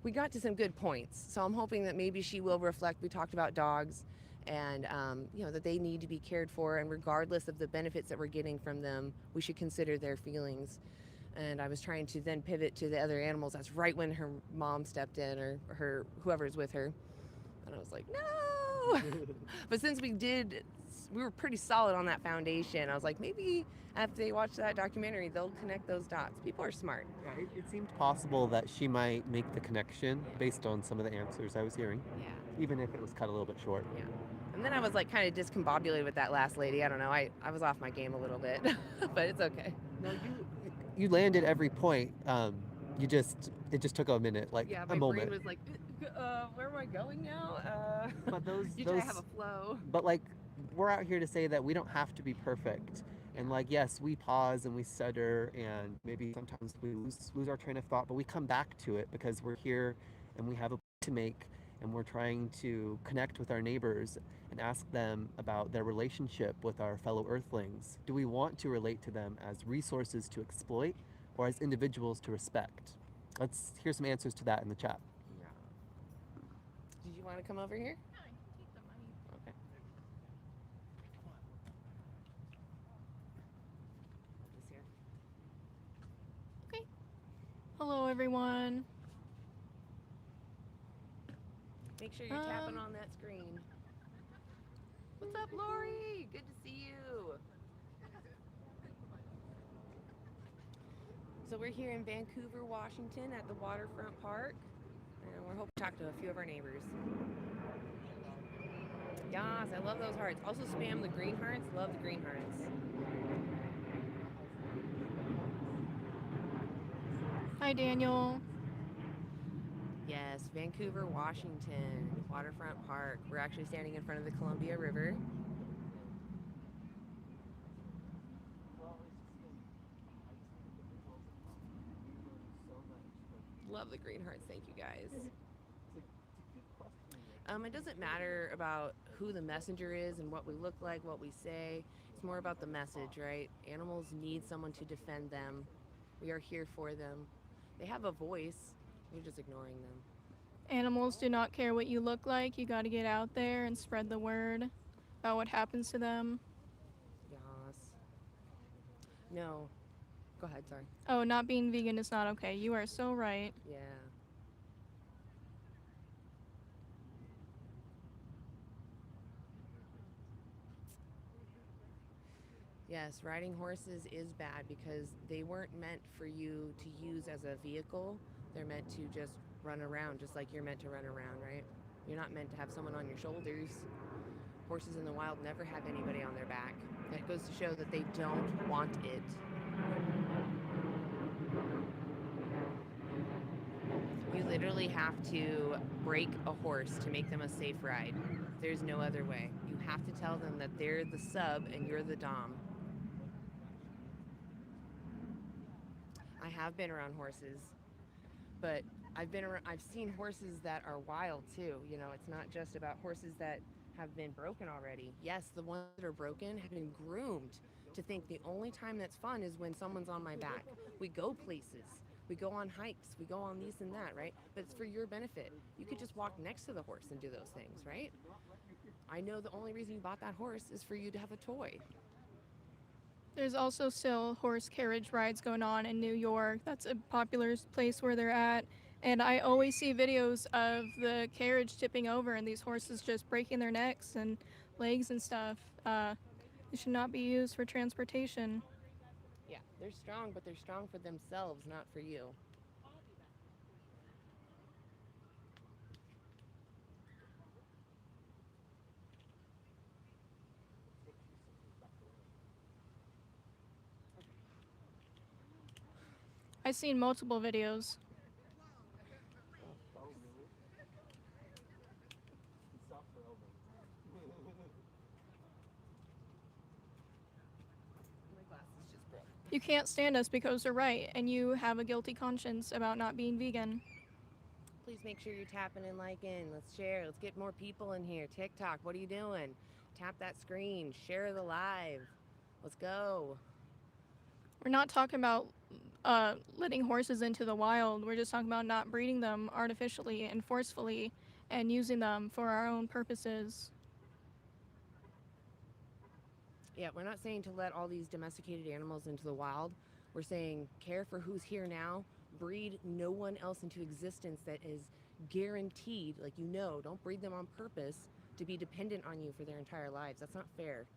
we got to some good points. So I'm hoping that maybe she will reflect. We talked about dogs, and you know, that they need to be cared for, and regardless of the benefits that we're getting from them, we should consider their feelings. And I was trying to then pivot to the other animals. That's right when her mom stepped in, or her whoever's with her, and I was like, no. But since we were pretty solid on that foundation, I was like, maybe after they watch that documentary, they'll connect those dots. People are smart. Yeah, it seemed possible that she might make the connection based on some of the answers I was hearing, Yeah. even if it was cut a little bit short. Yeah. And then I was like kind of discombobulated with that last lady. I don't know. I was off my game a little bit, but it's okay. No, you landed every point. It just took a minute, like Yeah, a my moment. brain was like, where am I going now? But those, you try to have a flow. But like, we're out here to say that we don't have to be perfect. And like, yes, we pause and we stutter, and maybe sometimes we lose our train of thought, but we come back to it because we're here and we have a point to make, and we're trying to connect with our neighbors and ask them about their relationship with our fellow earthlings. Do we want to relate to them as resources to exploit, or as individuals to respect? Let's hear some answers to that in the chat. Yeah. Did you want to come over here? Yeah, I can take the money. Okay. This here. Okay. Hello, everyone. Make sure you're tapping on that screen. What's up, Lori? Good to see you. So we're here in Vancouver, Washington at the Waterfront Park, and we're hoping to talk to a few of our neighbors. Yes, I love those hearts. Also spam the green hearts. Love the green hearts. Hi, Daniel. Yes, Vancouver, Washington, Waterfront Park. We're actually standing in front of the Columbia River. love the green hearts. Thank you guys. It doesn't matter about who the messenger is and what we look like, what we say. It's more about the message, right? Animals need someone to defend them. We are here for them. They have a voice. We're just ignoring them. Animals do not care what you look like. You got to get out there and spread the word about what happens to them. Yes. No. Go ahead, sorry. Oh, not being vegan is not okay. You are so right. Yeah. Yes, riding horses is bad because they weren't meant for you to use as a vehicle. They're meant to just run around, just like you're meant to run around, right? You're not meant to have someone on your shoulders. Horses in the wild never have anybody on their back. That goes to show that they don't want it. You literally have to break a horse to make them a safe ride. There's no other way. You have to tell them that they're the sub and you're the dom. I have been around horses, but I've seen horses that are wild too. You know, it's not just about horses that have been broken already. Yes, the ones that are broken have been groomed to think the only time that's fun is when someone's on my back. We go places. We go on hikes. We go on this and that, right? But it's for your benefit. You could just walk next to the horse and do those things, right? I know the only reason you bought that horse is for you to have a toy. There's also still horse carriage rides going on in New York. That's a popular place where they're at. And I always see videos of the carriage tipping over and these horses just breaking their necks and legs and stuff. They should not be used for transportation. Yeah, they're strong, but they're strong for themselves, not for you. I've seen multiple videos. You can't stand us because we're right, and you have a guilty conscience about not being vegan. Please make sure you're tapping and liking. Let's share. Let's get more people in here. TikTok, what are you doing? Tap that screen. Share the live. Let's go. We're not talking about letting horses into the wild. We're just talking about not breeding them artificially and forcefully and using them for our own purposes. Yeah, we're not saying to let all these domesticated animals into the wild. We're saying care for who's here now. Breed no one else into existence that is guaranteed, like don't breed them on purpose to be dependent on you for their entire lives. That's not fair.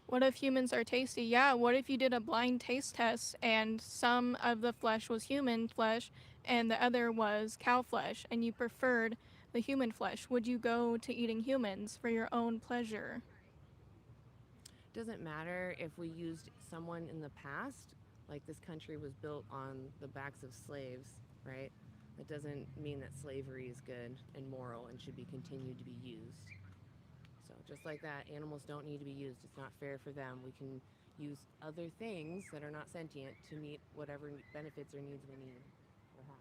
What if humans are tasty? Yeah, what if you did a blind taste test and some of the flesh was human flesh and the other was cow flesh and you preferred the human flesh? Would you go to eating humans for your own pleasure? Doesn't matter if we used someone in the past, like this country was built on the backs of slaves, right? That doesn't mean that slavery is good and moral and should be continued to be used. So just like that, animals don't need to be used. It's not fair for them. We can use other things that are not sentient to meet whatever benefits or needs we need or have.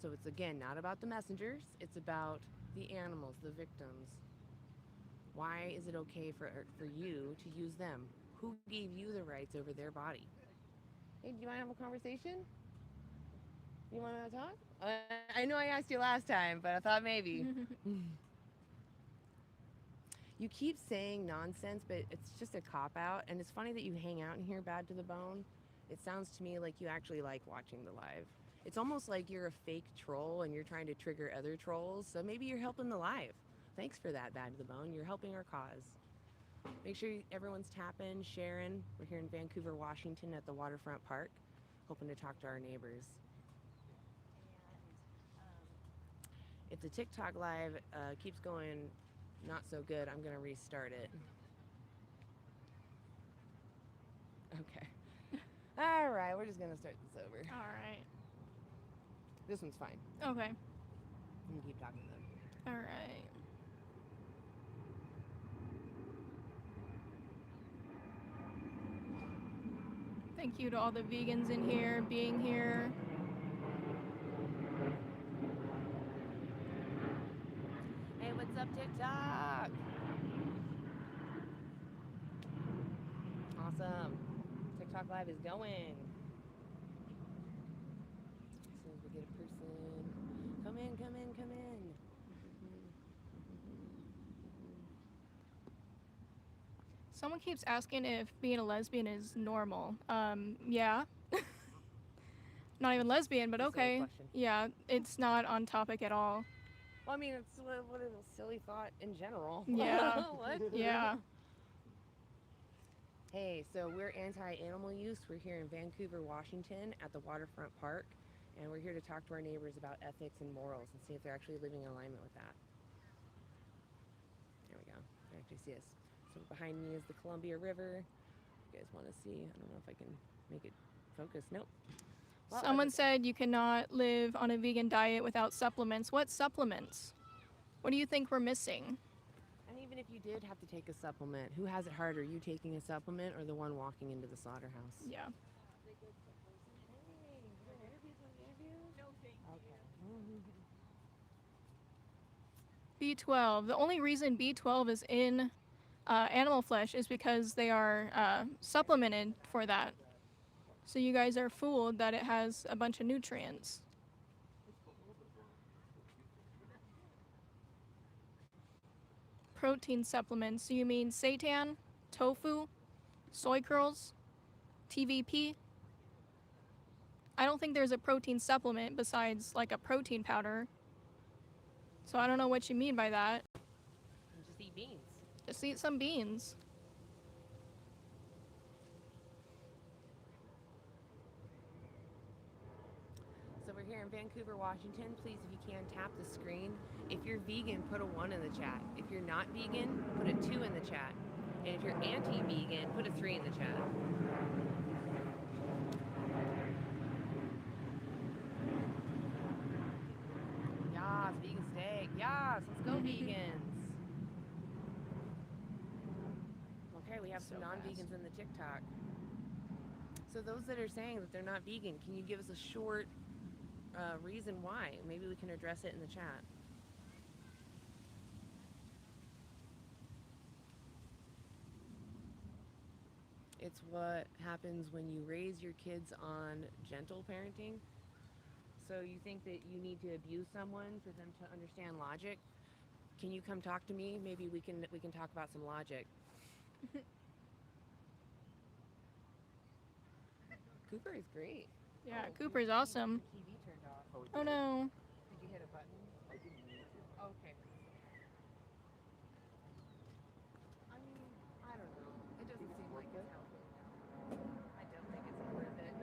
So it's again not about the messengers, it's about the animals, the victims. Why is it okay for you to use them? Who gave you the rights over their body? Hey, do you want to have a conversation? You want to talk? I know I asked you last time, but I thought maybe. You keep saying nonsense, but it's just a cop-out. And it's funny that you hang out in here bad to the bone. It sounds to me like you actually like watching the live. It's almost like you're a fake troll and you're trying to trigger other trolls. So maybe you're helping the live. Thanks for that, Bad to the Bone. You're helping our cause. Make sure everyone's tapping, sharing. We're here in Vancouver, Washington at the Waterfront Park, hoping to talk to our neighbors. If the TikTok live keeps going not so good, I'm going to restart it. Okay. All right, we're just going to start this over. All right. This one's fine. Okay. You can keep talking to them. All right. Thank you to all the vegans in here being here. Hey, what's up, TikTok? Awesome. TikTok Live is going. As soon as we get a person. Come in, come in, come in. Someone keeps asking if being a lesbian is normal. Yeah. Not even lesbian, but Silly okay. question. Yeah, it's not on topic at all. Well, I mean, it's what a silly thought in general. Yeah. What? Yeah. Hey, so we're anti-animal use. We're here in Vancouver, Washington at the Waterfront Park, and we're here to talk to our neighbors about ethics and morals and see if they're actually living in alignment with that. There we go. They actually see us. So behind me is the Columbia River. You guys want to see? I don't know if I can make it focus. Nope. Well, Someone said you cannot live on a vegan diet without supplements. What supplements? What do you think we're missing? And even if you did have to take a supplement, who has it harder, you taking a supplement or the one walking into the slaughterhouse? Yeah. B12. The only reason B12 is in animal flesh is because they are supplemented for that. So you guys are fooled that it has a bunch of nutrients. Protein supplements. So you mean seitan, tofu, soy curls, TVP? I don't think there's a protein supplement besides like a protein powder. So I don't know what you mean by that. Just eat beans. Just eat some beans. So we're here in Vancouver, Washington. Please, if you can, tap the screen. If you're vegan, put a 1 in the chat. If you're not vegan, put a 2 in the chat. And if you're anti-vegan, put a 3 in the chat. Yas, vegan steak. Yas, let's go vegans. Okay, we have some non-vegans in the TikTok. So those that are saying that they're not vegan, can you give us a short reason why? Maybe we can address it in the chat. It's what happens when you raise your kids on gentle parenting. So you think that you need to abuse someone for them to understand logic? Can you come talk to me? Maybe we can talk about some logic. Cooper is great. Yeah, Cooper's awesome. TV turned off. Oh no. Did you hit a button? Okay. I mean, I don't know. It doesn't seem like it's helping. I don't think it's worth it.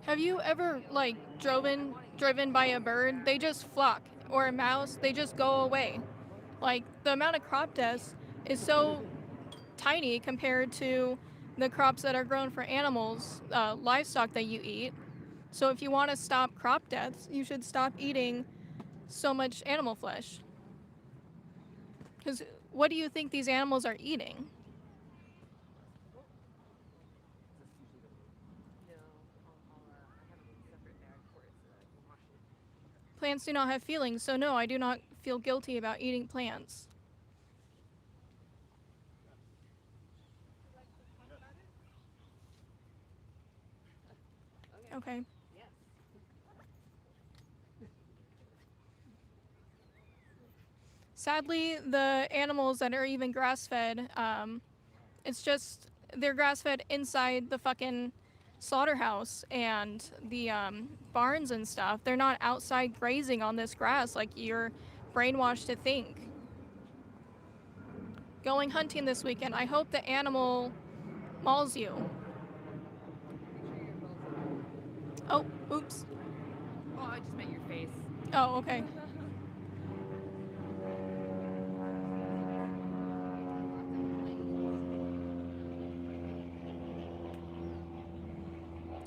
Have you ever like driven by a bird? They just flock, or a mouse, they just go away. Like the amount of crop deaths is so tiny compared to the crops that are grown for animals, livestock that you eat. So if you want to stop crop deaths, you should stop eating so much animal flesh. Because what do you think these animals are eating? No, I have a separate bag for it so that I can wash it. Plants do not have feelings, so no, I do not feel guilty about eating plants. Okay. Yes. Sadly, the animals that are even grass-fed, it's just they're grass-fed inside the fucking slaughterhouse and the barns and stuff. They're not outside grazing on this grass like you're brainwashed to think. Going hunting this weekend. I hope the animal mauls you. Oh, oops. Oh, I just meant your face. Oh, okay.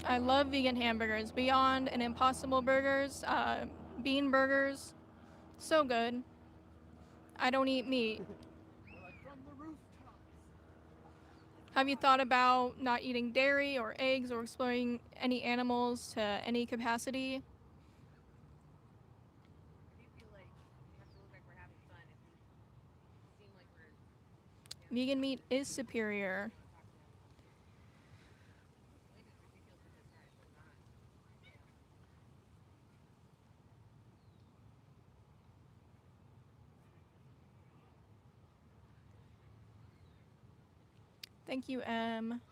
I love vegan hamburgers. Beyond and Impossible burgers, bean burgers, so good. I don't eat meat. Have you thought about not eating dairy or eggs or exploring any animals to any capacity? I do feel like we have to look like we're having fun. If we seem like we're Vegan meat is superior. Thank you, M.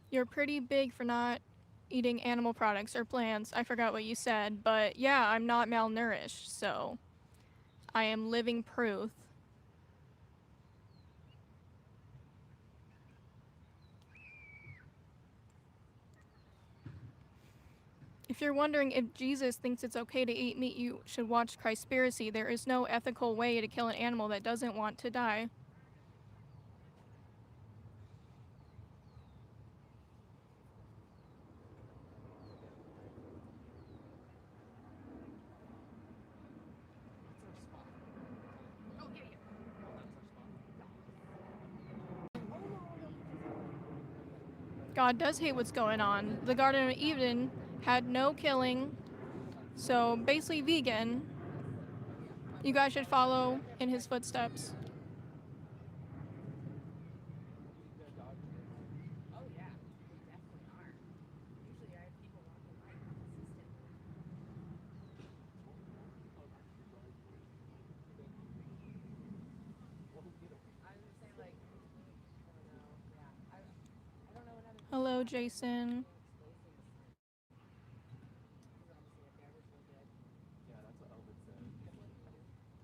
You're pretty big for not eating animal products or plants. I forgot what you said, but yeah, I'm not malnourished, so I am living proof. If you're wondering if Jesus thinks it's okay to eat meat, you should watch Christspiracy. There is no ethical way to kill an animal that doesn't want to die. God does hate what's going on. The Garden of Eden had no killing, so basically vegan. You guys should follow in his footsteps. Oh yeah, we definitely are. Usually I have people walking by consistently. I was gonna say like, I don't know. Yeah, I don't know another. Hello, Jason. Yeah, that's what Elvis said.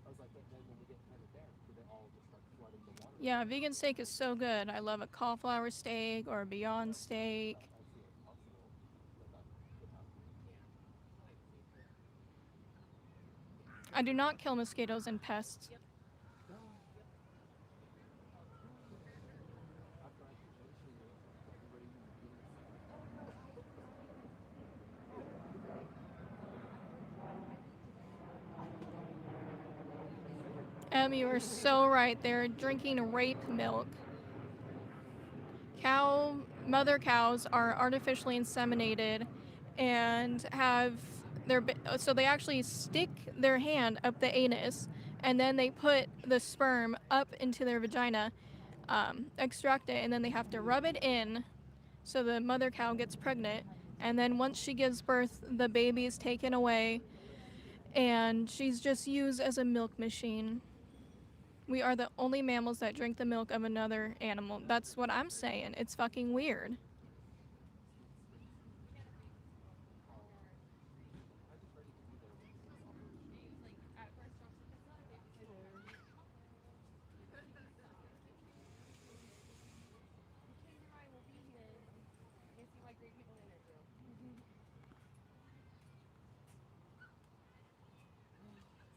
I was like, but then when we get headed there, do they all just start flooding the water? Yeah, vegan steak is so good. I love a cauliflower steak or a Beyond steak. I see it possible that that could happen. I do not kill mosquitoes and pests. After I keep mentioning it, everybody being You are so right. They're drinking rape milk. Mother cows are artificially inseminated and have so they actually stick their hand up the anus and then they put the sperm up into their vagina, extract it, and then they have to rub it in so the mother cow gets pregnant. And then once she gives birth, the baby is taken away and she's just used as a milk machine. We are the only mammals that drink the milk of another animal. That's what I'm saying. It's fucking weird.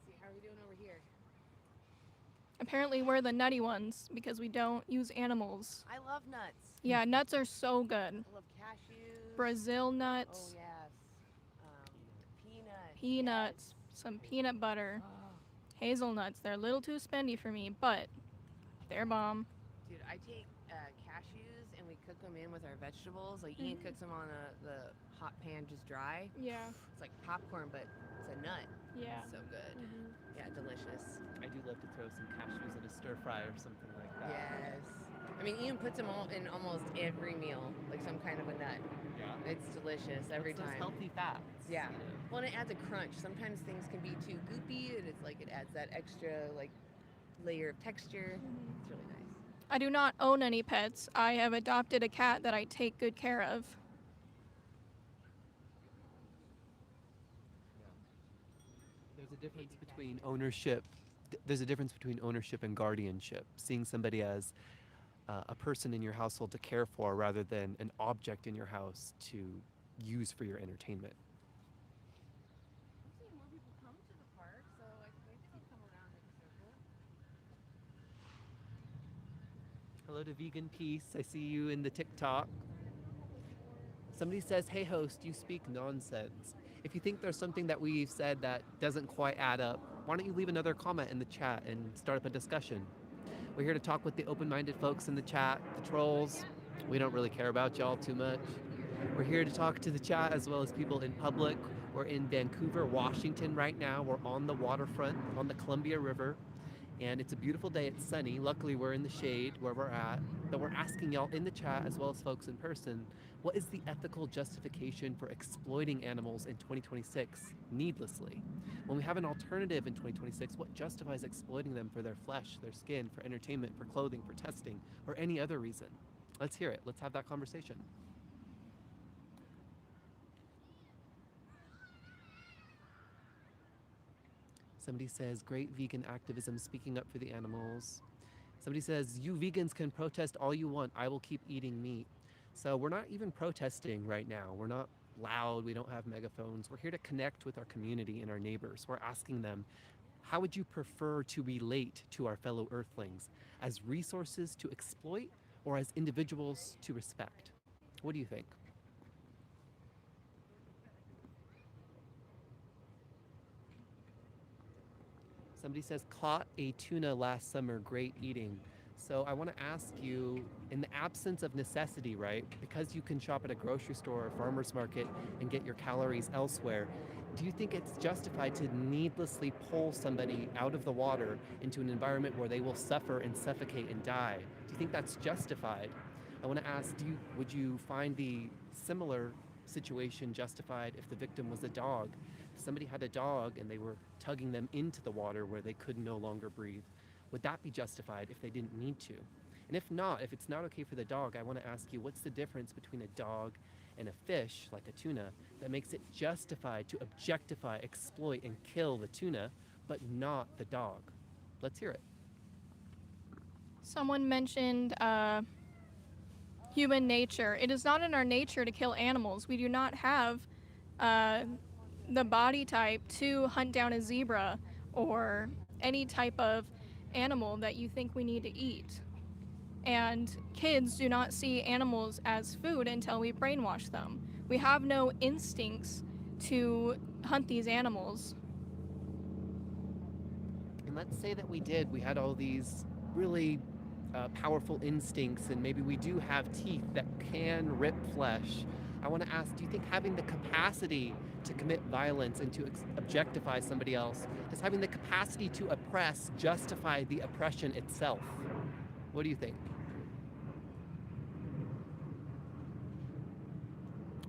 See, how are we doing over here? Apparently, we're the nutty ones because we don't use animals. I love nuts. Yeah, nuts are so good. I love cashews. Brazil Oh nuts, yes. Peanuts. peanuts, some peanut butter, Oh, hazelnuts. They're a little too spendy for me, but they're bomb. dude, I take cashews and we cook them in with our vegetables. Like Ian cooks them on the hot pan, just dry. Yeah, It's like popcorn, but it's a nut. yeah. So good. Yeah, delicious. I do love to throw some cashews in a stir fry or something like that. Yes. I mean, Ian puts them all in almost every meal, like some kind of a nut. Yeah. It's delicious every It's those time. healthy fats. Yeah. you know. Well, and it adds a crunch. Sometimes things can be too goopy, and it's like it adds that extra like layer of texture. It's really nice. I do not own any pets. I have adopted a cat that I take good care of. There's a difference between ownership. There's a difference between ownership and guardianship. Seeing somebody as a person in your household to care for rather than an object in your house to use for your entertainment. I'm seeing more people come to the park, so I think they'll come around in a circle. Hello to Vegan Peace. I see you in the TikTok. Somebody says, "Hey host, you speak nonsense." If you think there's something that we've said that doesn't quite add up, why don't you leave another comment in the chat and start up a discussion? We're here to talk with the open-minded folks in the chat, the trolls. We don't really care about y'all too much. We're here to talk to the chat as well as people in public. We're in Vancouver, Washington right now. We're on the waterfront on the Columbia River. And it's a beautiful day, it's sunny. Luckily, we're in the shade where we're at. But we're asking y'all in the chat, as well as folks in person, what is the ethical justification for exploiting animals in 2026 needlessly? When we have an alternative in 2026, what justifies exploiting them for their flesh, their skin, for entertainment, for clothing, for testing, or any other reason? Let's hear it. Let's have that conversation. Somebody says, great vegan activism, speaking up for the animals. Somebody says, you vegans can protest all you want. I will keep eating meat. So we're not even protesting right now. We're not loud. We don't have megaphones. We're here to connect with our community and our neighbors. We're asking them, how would you prefer to relate to our fellow earthlings? As resources to exploit or as individuals to respect? What do you think? Somebody says, caught a tuna last summer, great eating. So I want to ask you, in the absence of necessity, right, because you can shop at a grocery store or farmer's market and get your calories elsewhere, do you think it's justified to needlessly pull somebody out of the water into an environment where they will suffer and suffocate and die? Do you think that's justified? I want to ask, would you find the similar situation justified if the victim was a dog? If somebody had a dog and they were tugging them into the water where they could no longer breathe, would that be justified if they didn't need to? And if not, if it's not okay for the dog, I want to ask you, what's the difference between a dog and a fish, like a tuna, that makes it justified to objectify, exploit, and kill the tuna, but not the dog? Let's hear it. Someone mentioned human nature. It is not in our nature to kill animals. We do not have the body type to hunt down a zebra or any type of animal that you think we need to eat. And kids do not see animals as food until we brainwash them. We have no instincts to hunt these animals. And let's say that we did. We had all these really powerful instincts, and maybe we do have teeth that can rip flesh. I want to ask, do you think having the capacity to commit violence and to objectify somebody else, does having the capacity to oppress justify the oppression itself? What do you think?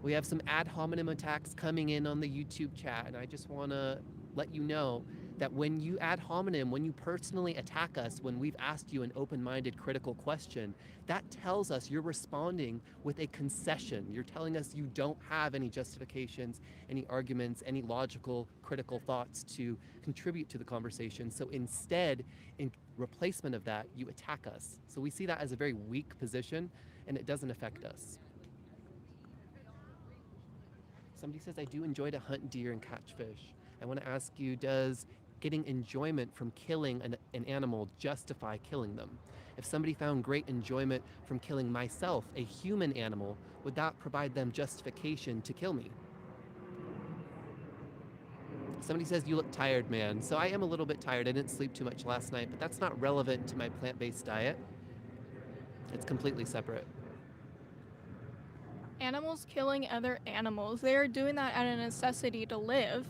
We have some ad hominem attacks coming in on the YouTube chat, and I just want to let you know that when you ad hominem, when you personally attack us, when we've asked you an open-minded, critical question, that tells us you're responding with a concession. You're telling us you don't have any justifications, any arguments, any logical, critical thoughts to contribute to the conversation. So instead, in replacement of that, you attack us. So we see that as a very weak position, and it doesn't affect us. Somebody says, I do enjoy to hunt deer and catch fish. I want to ask you, does getting enjoyment from killing an animal justify killing them? If somebody found great enjoyment from killing myself, a human animal, would that provide them justification to kill me? Somebody says, you look tired, man. So I am a little bit tired. I didn't sleep too much last night, but that's not relevant to my plant-based diet. It's completely separate. Animals killing other animals, they are doing that out of necessity to live.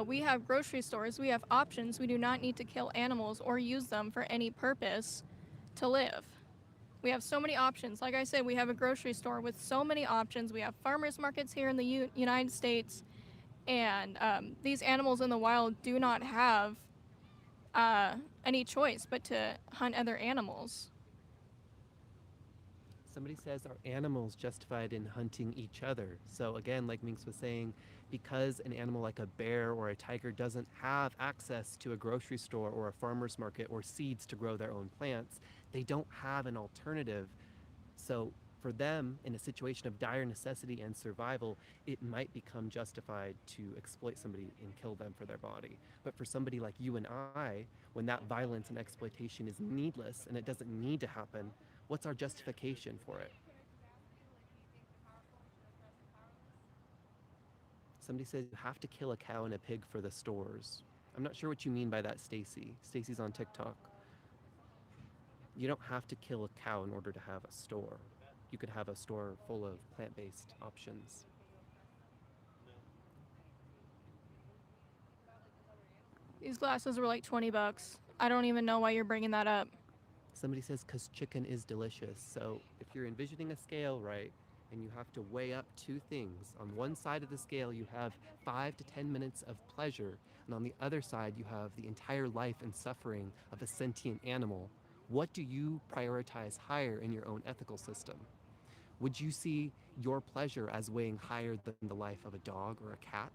We have grocery stores, we have options. We do not need to kill animals or use them for any purpose to live. We have so many options. Like I said, we have a grocery store with so many options. We have farmers markets here in the United States, and these animals in the wild do not have any choice but to hunt other animals. Somebody says, are animals justified in hunting each other? So again, like Minx was saying, because an animal like a bear or a tiger doesn't have access to a grocery store or a farmer's market or seeds to grow their own plants, they don't have an alternative. So for them, in a situation of dire necessity and survival, it might become justified to exploit somebody and kill them for their body. But for somebody like you and I, when that violence and exploitation is needless and it doesn't need to happen, what's our justification for it? Somebody says you have to kill a cow and a pig for the stores. I'm not sure what you mean by that, Stacy. Stacy's on TikTok. You don't have to kill a cow in order to have a store. You could have a store full of plant-based options. These glasses were like 20 bucks. I don't even know why you're bringing that up. Somebody says because chicken is delicious. So if you're envisioning a scale, right, and you have to weigh up two things, on one side of the scale you have 5 to 10 minutes of pleasure, and on the other side you have the entire life and suffering of a sentient animal. What do you prioritize higher in your own ethical system? Would you see your pleasure as weighing higher than the life of a dog or a cat?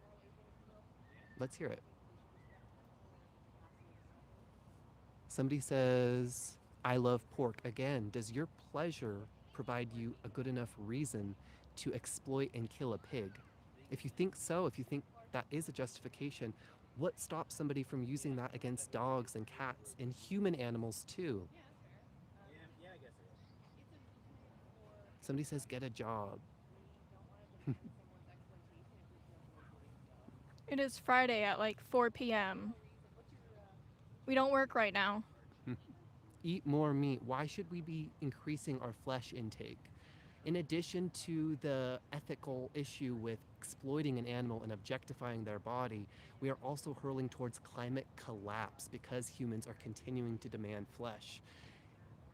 Let's hear it. Somebody says, I love pork. Again, does your pleasure provide you a good enough reason to exploit and kill a pig? If you think so, if you think that is a justification, what stops somebody from using that against dogs and cats and human animals too? Somebody says, get a job. It is Friday at like 4 p.m. We don't work right now. Eat more meat. Why should we be increasing our flesh intake? In addition to the ethical issue with exploiting an animal and objectifying their body, we are also hurling towards climate collapse because humans are continuing to demand flesh.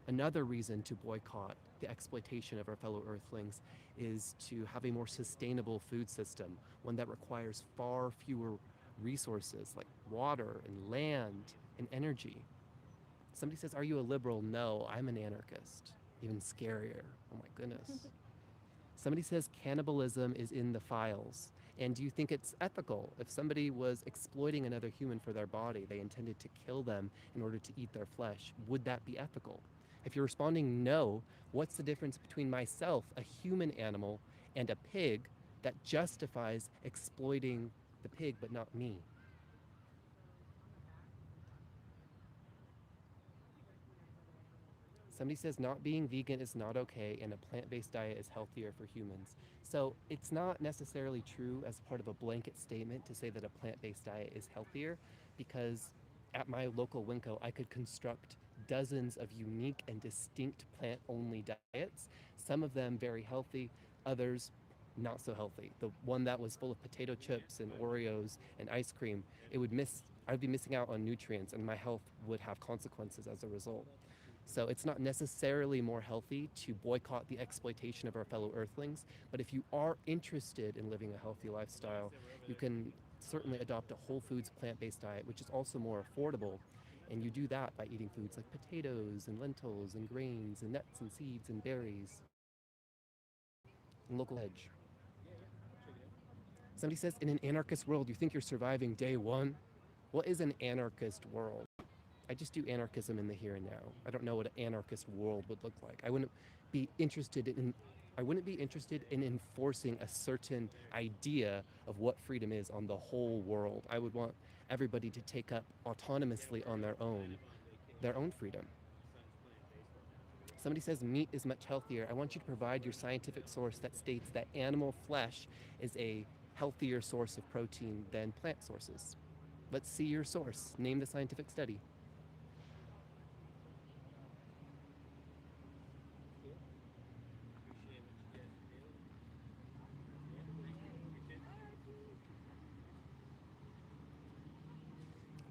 Another reason to boycott the exploitation of our fellow earthlings is to have a more sustainable food system, one that requires far fewer resources like water and land and energy. Somebody says, are you a liberal? No, I'm an anarchist. Even scarier. Oh my goodness. Somebody says cannibalism is in the files. And do you think it's ethical? If somebody was exploiting another human for their body, they intended to kill them in order to eat their flesh, would that be ethical? If you're responding no, what's the difference between myself, a human animal, and a pig that justifies exploiting the pig but not me? Somebody says not being vegan is not okay and a plant-based diet is healthier for humans. So it's not necessarily true as part of a blanket statement to say that a plant-based diet is healthier, because at my local Winco, I could construct dozens of unique and distinct plant-only diets, some of them very healthy, others not so healthy. The one that was full of potato chips and Oreos and ice cream, I'd be missing out on nutrients and my health would have consequences as a result. So it's not necessarily more healthy to boycott the exploitation of our fellow earthlings, but if you are interested in living a healthy lifestyle, you can certainly adopt a whole foods plant-based diet, which is also more affordable. And you do that by eating foods like potatoes and lentils and grains and nuts and seeds and berries and local veg. Somebody says, in an anarchist world, you think you're surviving day one? What is an anarchist world? I just do anarchism in the here and now. I don't know what an anarchist world would look like. I wouldn't be interested in enforcing a certain idea of what freedom is on the whole world. I would want everybody to take up autonomously on their own freedom. Somebody says meat is much healthier. I want you to provide your scientific source that states that animal flesh is a healthier source of protein than plant sources. Let's see your source. Name the scientific study.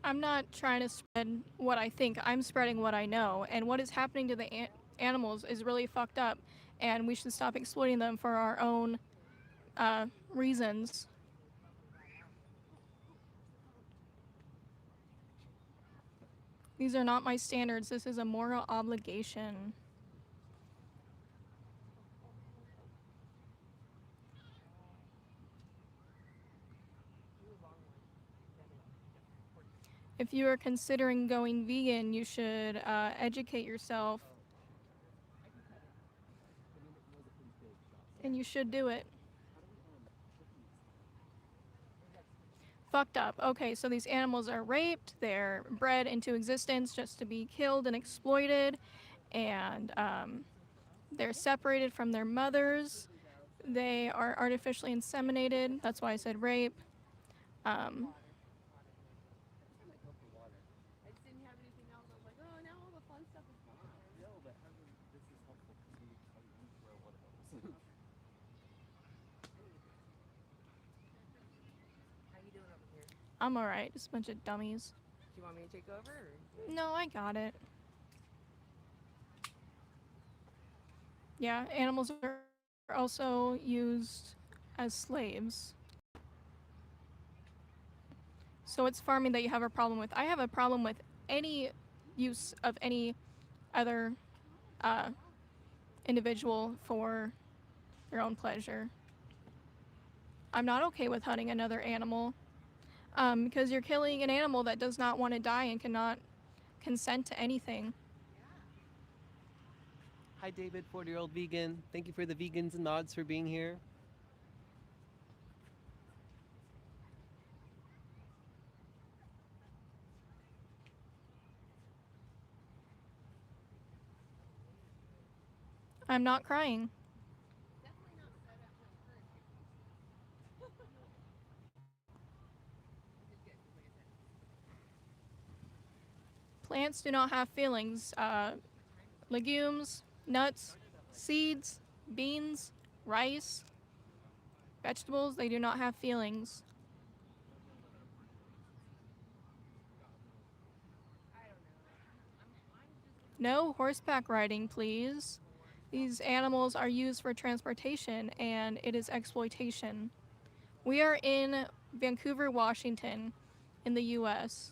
I'm not trying to spread what I think. I'm spreading what I know. And what is happening to the animals is really fucked up. And we should stop exploiting them for our own reasons. These are not my standards. This is a moral obligation. If you are considering going vegan, you should educate yourself. And you should do it. Fucked up. Okay, so these animals are raped, they're bred into existence just to be killed and exploited, and they're separated from their mothers, They are artificially inseminated. That's why I said rape. Um, I just didn't have anything else. I was like, oh, now all the fun stuff is gone. No, but this is helpful because you throw one of those. How you doing over here? I'm alright, just a bunch of dummies. Do you want me to take over? Or? No, I got it. Yeah, animals are also used as slaves. So it's farming that you have a problem with. I have a problem with any use of any other uh, individual for their own pleasure. I'm not okay with hunting another animal because you're killing an animal that does not want to die and cannot consent to anything. Hi, David, 40-year-old vegan. Thank you for the vegans and mods for being here. I'm not crying. Plants do not have feelings. Legumes, nuts, seeds, beans, rice, vegetables, they do not have feelings. No horseback riding, please. These animals are used for transportation and it is exploitation. We are in Vancouver, Washington, in the US.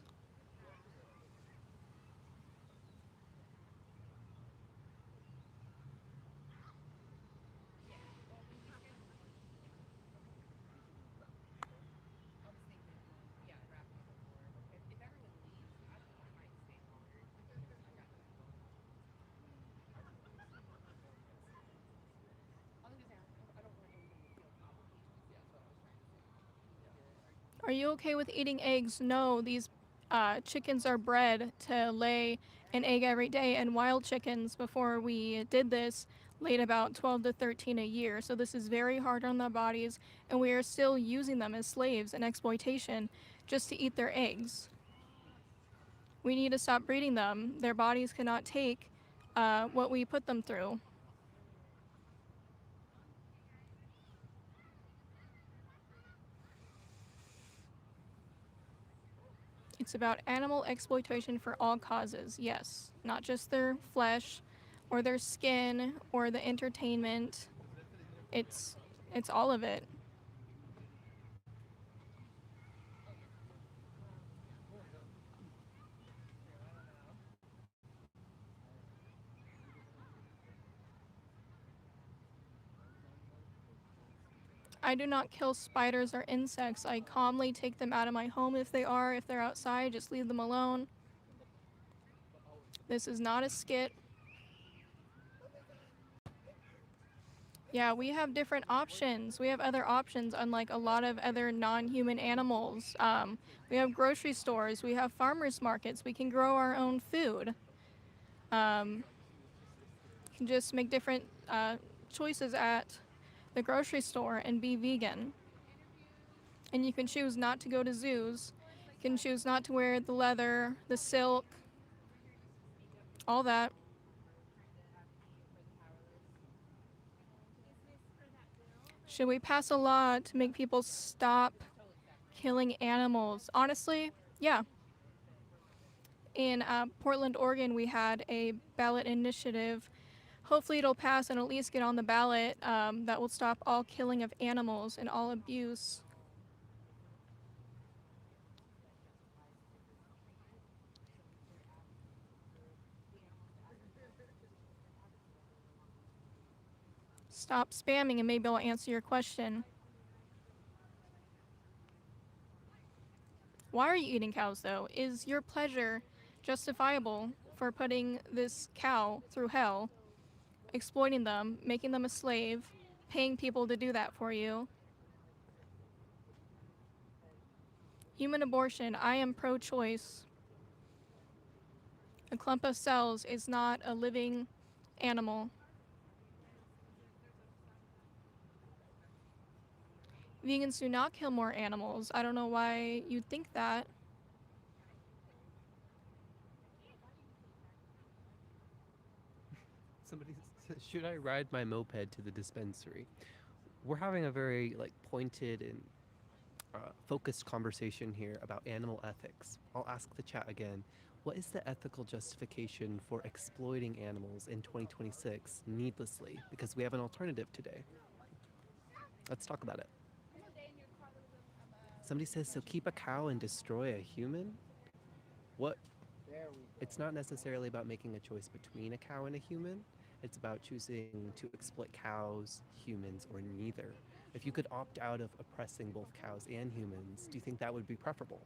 Are you okay with eating eggs? No, these chickens are bred to lay an egg every day, and wild chickens, before we did this, laid about 12 to 13 a year. So this is very hard on their bodies, and we are still using them as slaves and exploitation just to eat their eggs. We need to stop breeding them. Their bodies cannot take what we put them through. It's about animal exploitation for all causes, yes. Not just their flesh or their skin or the entertainment. It's all of it. I do not kill spiders or insects. I calmly take them out of my home if they're outside, just leave them alone. This is not a skit. Yeah, we have different options. We have other options, unlike a lot of other non-human animals. We have grocery stores. We have farmers markets. We can grow our own food. Can just make different choices at the grocery store and be vegan. And you can choose not to go to zoos. You can choose not to wear the leather, the silk, all that. Should we pass a law to make people stop killing animals? Honestly, yeah. In Portland, Oregon, we had a ballot initiative. Hopefully it'll pass and at least get on the ballot that will stop all killing of animals and all abuse. Stop spamming and maybe I'll answer your question. Why are you eating cows though? Is your pleasure justifiable for putting this cow through hell, exploiting them, making them a slave, paying people to do that for you? Human abortion, I am pro-choice. A clump of cells is not a living animal. vegans do not kill more animals. I don't know why you'd think that. Somebody says, should I ride my moped to the dispensary? We're having a very like pointed and focused conversation here about animal ethics. I'll ask the chat again. What is the ethical justification for exploiting animals in 2026 needlessly? Because we have an alternative today. Let's talk about it. Somebody says, so keep a cow and destroy a human? What? It's not necessarily about making a choice between a cow and a human. It's about choosing to exploit cows, humans, or neither. If you could opt out of oppressing both cows and humans, do you think that would be preferable?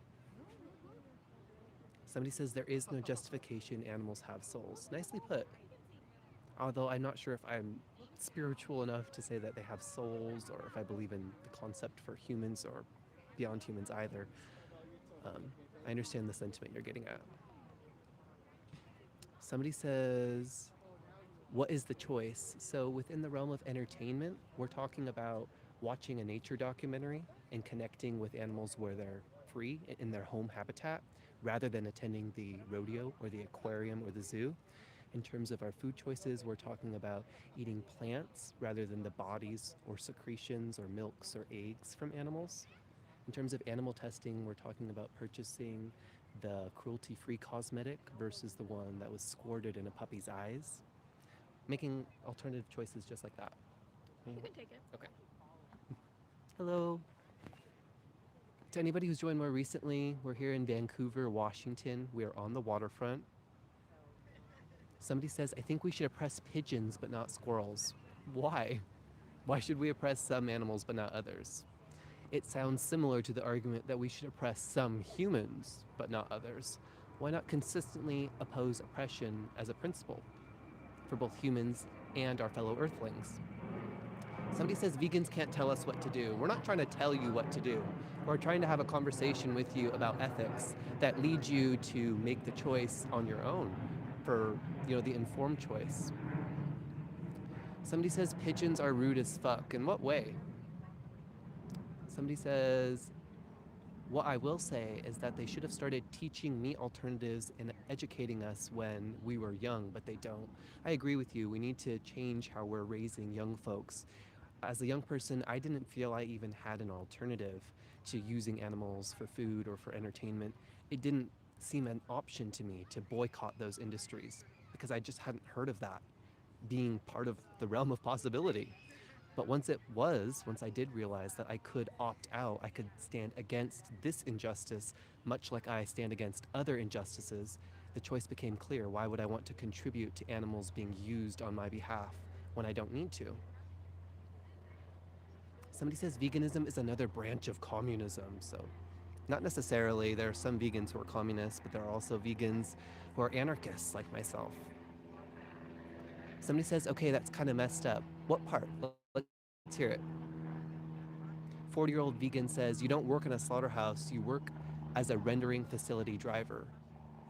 Somebody says there is no justification animals have souls. Nicely put. Although I'm not sure if I'm spiritual enough to say that they have souls or if I believe in the concept for humans or beyond humans either. I understand the sentiment you're getting at. Somebody says, what is the choice? So within the realm of entertainment, we're talking about watching a nature documentary and connecting with animals where they're free in their home habitat rather than attending the rodeo or the aquarium or the zoo. In terms of our food choices, we're talking about eating plants rather than the bodies or secretions or milks or eggs from animals. In terms of animal testing, we're talking about purchasing the cruelty-free cosmetic versus the one that was squirted in a puppy's eyes. Making alternative choices just like that. You can take it. Okay. Hello. To anybody who's joined more recently, we're here in Vancouver, Washington. We are on the waterfront. Somebody says, I think we should oppress pigeons but not squirrels. Why? Why should we oppress some animals but not others? It sounds similar to the argument that we should oppress some humans but not others. Why not consistently oppose oppression as a principle for both humans and our fellow earthlings? Somebody says vegans can't tell us what to do. We're not trying to tell you what to do. We're trying to have a conversation with you about ethics that leads you to make the choice on your own for, the informed choice. Somebody says pigeons are rude as fuck. In what way? Somebody says, what I will say is that they should have started teaching meat alternatives and educating us when we were young, but they don't. I agree with you. We need to change how we're raising young folks. As a young person, I didn't feel I even had an alternative to using animals for food or for entertainment. It didn't seem an option to me to boycott those industries because I just hadn't heard of that being part of the realm of possibility. But once I did realize that I could opt out, I could stand against this injustice, much like I stand against other injustices, the choice became clear. Why would I want to contribute to animals being used on my behalf when I don't need to? Somebody says veganism is another branch of communism. So not necessarily. There are some vegans who are communists, but there are also vegans who are anarchists like myself. Somebody says, okay, that's kind of messed up. What part? Let's hear it. 40-year-old vegan says, you don't work in a slaughterhouse, you work as a rendering facility driver.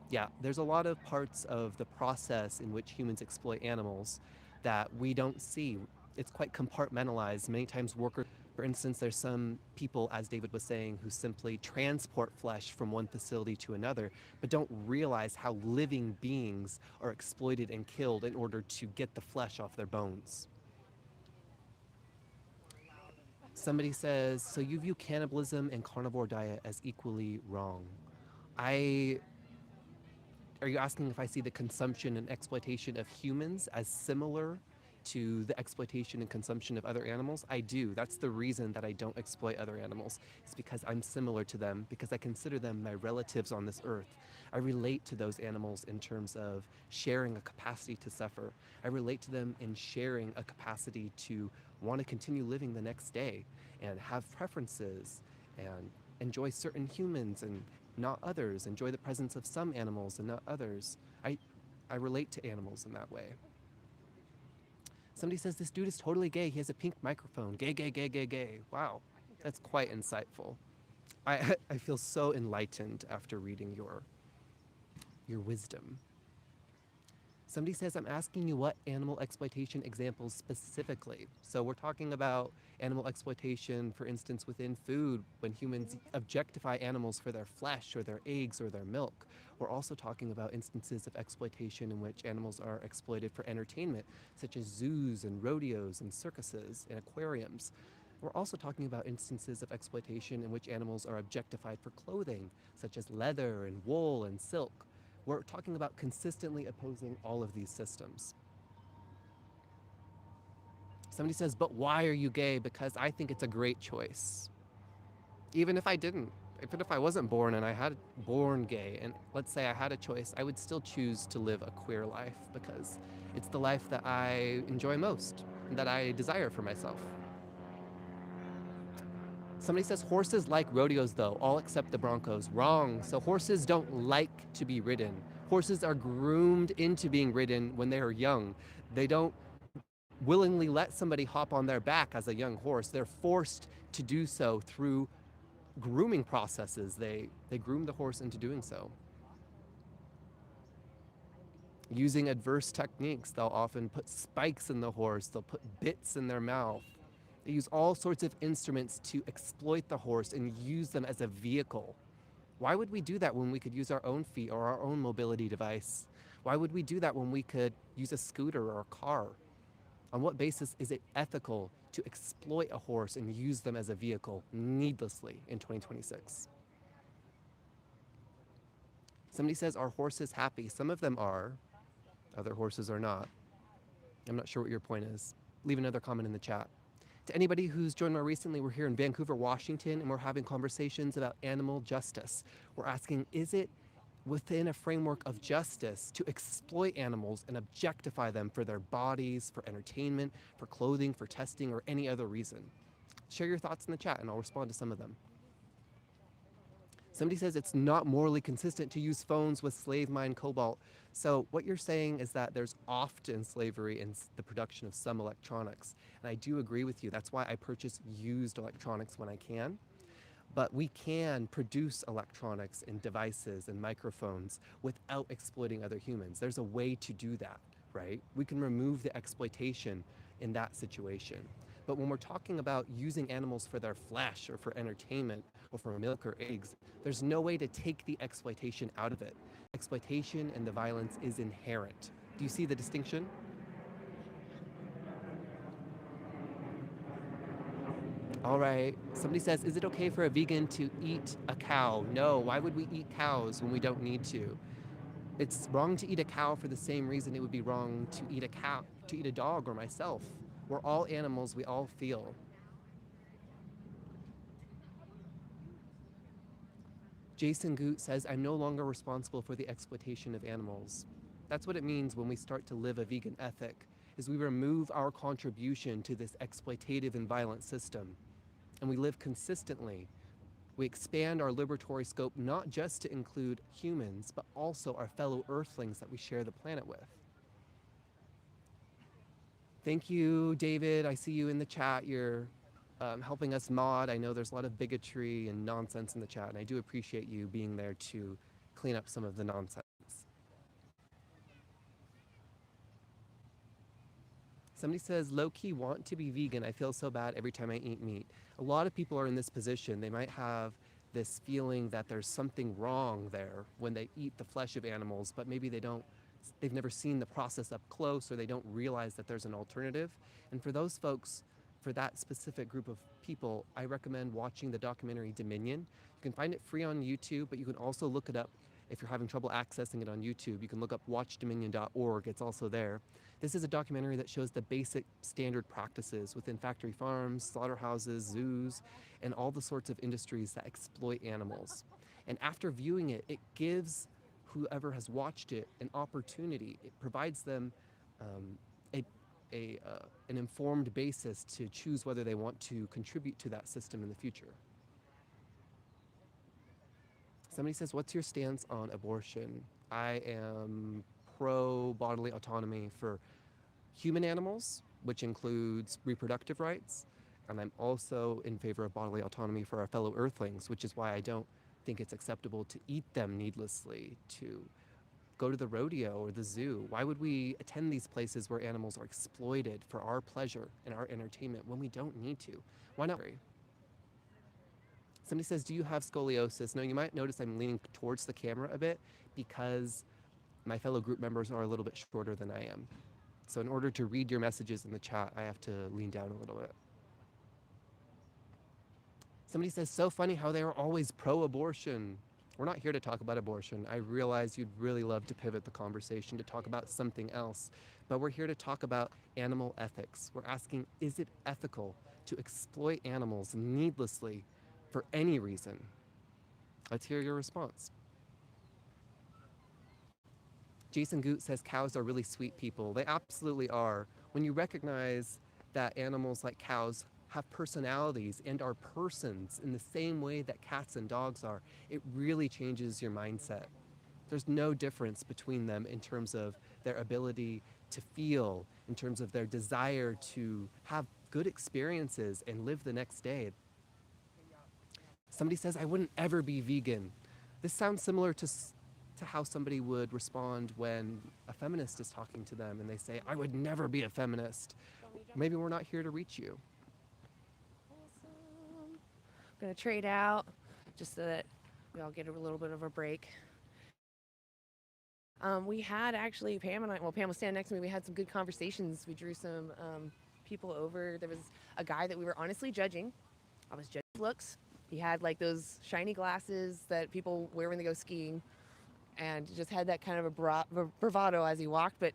Yeah, there's a lot of parts of the process in which humans exploit animals that we don't see. It's quite compartmentalized. Many times workers, for instance, there's some people, as David was saying, who simply transport flesh from one facility to another, but don't realize how living beings are exploited and killed in order to get the flesh off their bones. Somebody says, so you view cannibalism and carnivore diet as equally wrong. Are you asking if I see the consumption and exploitation of humans as similar to the exploitation and consumption of other animals? I do. That's the reason that I don't exploit other animals. It's because I'm similar to them, because I consider them my relatives on this earth. I relate to those animals in terms of sharing a capacity to suffer. I relate to them in sharing a capacity to want to continue living the next day and have preferences and enjoy certain humans and not others, enjoy the presence of some animals and not others. I relate to animals in that way. Somebody says, this dude is totally gay. He has a pink microphone. Gay, gay, gay, gay, gay. Wow, that's quite insightful. I feel so enlightened after reading your wisdom. Somebody says, I'm asking you what animal exploitation examples specifically. So we're talking about animal exploitation, for instance, within food, when humans objectify animals for their flesh or their eggs or their milk. We're also talking about instances of exploitation in which animals are exploited for entertainment, such as zoos and rodeos and circuses and aquariums. We're also talking about instances of exploitation in which animals are objectified for clothing, such as leather and wool and silk. We're talking about consistently opposing all of these systems. Somebody says, but why are you gay? Because I think it's a great choice. Even if I didn't, even if I wasn't born and I had born gay, and let's say I had a choice, I would still choose to live a queer life because it's the life that I enjoy most and that I desire for myself. Somebody says horses like rodeos though, all except the Broncos. Wrong. So horses don't like to be ridden. Horses are groomed into being ridden when they are young. They don't willingly let somebody hop on their back as a young horse. They're forced to do so through grooming processes. They groom the horse into doing so. Using adverse techniques, they'll often put spikes in the horse, they'll put bits in their mouth. They use all sorts of instruments to exploit the horse and use them as a vehicle. Why would we do that when we could use our own feet or our own mobility device? Why would we do that when we could use a scooter or a car? On what basis is it ethical to exploit a horse and use them as a vehicle needlessly in 2026? Somebody says, are horses happy? Some of them are, other horses are not. I'm not sure what your point is. Leave another comment in the chat. To anybody who's joined more recently, we're here in Vancouver, Washington, and we're having conversations about animal justice. We're asking, is it within a framework of justice to exploit animals and objectify them for their bodies, for entertainment, for clothing, for testing, or any other reason? Share your thoughts in the chat and I'll respond to some of them. Somebody says it's not morally consistent to use phones with slave mine cobalt. So what you're saying is that there's often slavery in the production of some electronics. And I do agree with you. That's why I purchase used electronics when I can. But we can produce electronics and devices and microphones without exploiting other humans. There's a way to do that, right? We can remove the exploitation in that situation. But when we're talking about using animals for their flesh or for entertainment or for milk or eggs, there's no way to take the exploitation out of it. Exploitation and the violence is inherent. Do you see the distinction? All right, somebody says, is it okay for a vegan to eat a cow? No, why would we eat cows when we don't need to? It's wrong to eat a cow for the same reason it would be wrong to eat a dog or myself. We're all animals, we all feel. Jason Goot says, I'm no longer responsible for the exploitation of animals. That's what it means when we start to live a vegan ethic, is we remove our contribution to this exploitative and violent system. And we live consistently. We expand our liberatory scope not just to include humans, but also our fellow earthlings that we share the planet with. Thank you, David. I see you in the chat. You're helping us mod. I know there's a lot of bigotry and nonsense in the chat, and I do appreciate you being there to clean up some of the nonsense. Somebody says, low-key want to be vegan. I feel so bad every time I eat meat. A lot of people are in this position. They might have this feeling that there's something wrong there when they eat the flesh of animals, but maybe they've never seen the process up close, or they don't realize that there's an alternative. And for those folks, for that specific group of people, I recommend watching the documentary Dominion. You can find it free on YouTube, but you can also look it up if you're having trouble accessing it on YouTube. You can look up watchdominion.org. It's also there. This is a documentary that shows the basic standard practices within factory farms, slaughterhouses, zoos, and all the sorts of industries that exploit animals. And after viewing it, it gives whoever has watched it an opportunity. It provides them an informed basis to choose whether they want to contribute to that system in the future. Somebody says, what's your stance on abortion? I am pro bodily autonomy for human animals, which includes reproductive rights. And I'm also in favor of bodily autonomy for our fellow earthlings, which is why I don't think it's acceptable to eat them needlessly, to go to the rodeo or the zoo? Why would we attend these places where animals are exploited for our pleasure and our entertainment when we don't need to? Why not? Somebody says, do you have scoliosis? Now, you might notice I'm leaning towards the camera a bit because my fellow group members are a little bit shorter than I am. So in order to read your messages in the chat, I have to lean down a little bit. Somebody says, so funny how they are always pro-abortion. We're not here to talk about abortion. I realize you'd really love to pivot the conversation to talk about something else, but we're here to talk about animal ethics. We're asking, is it ethical to exploit animals needlessly for any reason? Let's hear your response. Jason Goot says cows are really sweet people. They absolutely are. When you recognize that animals like cows have personalities and are persons in the same way that cats and dogs are, it really changes your mindset. There's no difference between them in terms of their ability to feel, in terms of their desire to have good experiences and live the next day. Somebody says, I wouldn't ever be vegan. This sounds similar to how somebody would respond when a feminist is talking to them and they say, I would never be a feminist. Maybe we're not here to reach you. Awesome. I'm going to trade out just so that we all get a little bit of a break. We had actually, Pam was standing next to me. We had some good conversations. We drew some people over. There was a guy that we were honestly judging. I was judging his looks. He had like those shiny glasses that people wear when they go skiing, and just had that kind of a bravado as he walked. But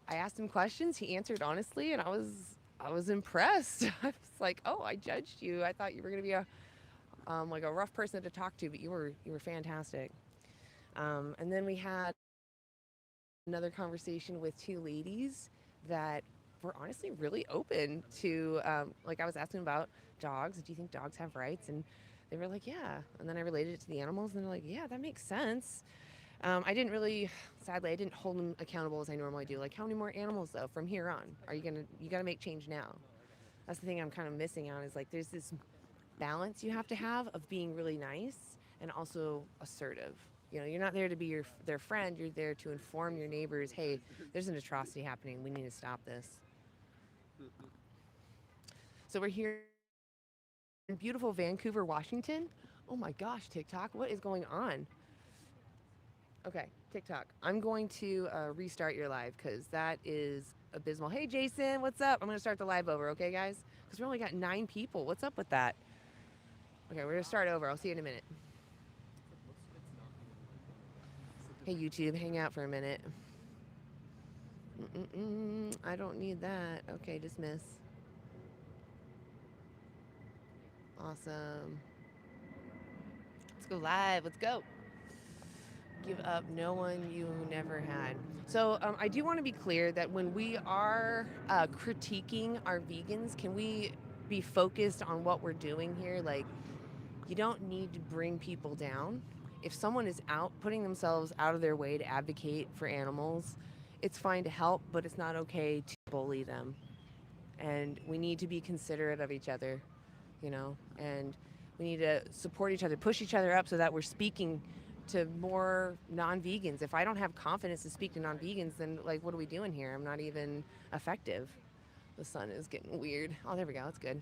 I asked him questions. He answered honestly, and I was impressed. I was like, oh, I judged you. I thought you were going to be like a rough person to talk to, but you were fantastic. And then we had another conversation with two ladies that were honestly really open to, like I was asking about dogs. Do you think dogs have rights? And they were like, yeah. And then I related it to the animals, and they're like, yeah, that makes sense. I didn't really, sadly, I didn't hold them accountable as I normally do. Like, how many more animals, though, from here on? You got to make change now. That's the thing I'm kind of missing out, is like there's this balance you have to have of being really nice and also assertive. You know, you're not there to be their friend. You're there to inform your neighbors, hey, there's an atrocity happening. We need to stop this. So we're here in beautiful Vancouver, Washington. Oh my gosh, TikTok, what is going on? Okay, TikTok, I'm going to restart your live because that is abysmal. Hey, Jason, what's up? I'm going to start the live over, okay, guys? Because we only got 9 people. What's up with that? Okay, we're going to start over. I'll see you in a minute. Hey, YouTube, hang out for a minute. I don't need that. Okay, dismiss. Awesome. Let's go live. Let's go. Give up no one you never had. So I do want to be clear that when we are critiquing our vegans, can we be focused on what we're doing here? Like, you don't need to bring people down. If someone is out putting themselves out of their way to advocate for animals, it's fine to help, but it's not okay to bully them. And we need to be considerate of each other, you know, and we need to support each other, push each other up so that we're speaking to more non-vegans. If I don't have confidence to speak to non-vegans, then like, what are we doing here? I'm not even effective. The sun is getting weird. Oh, there we go. That's good.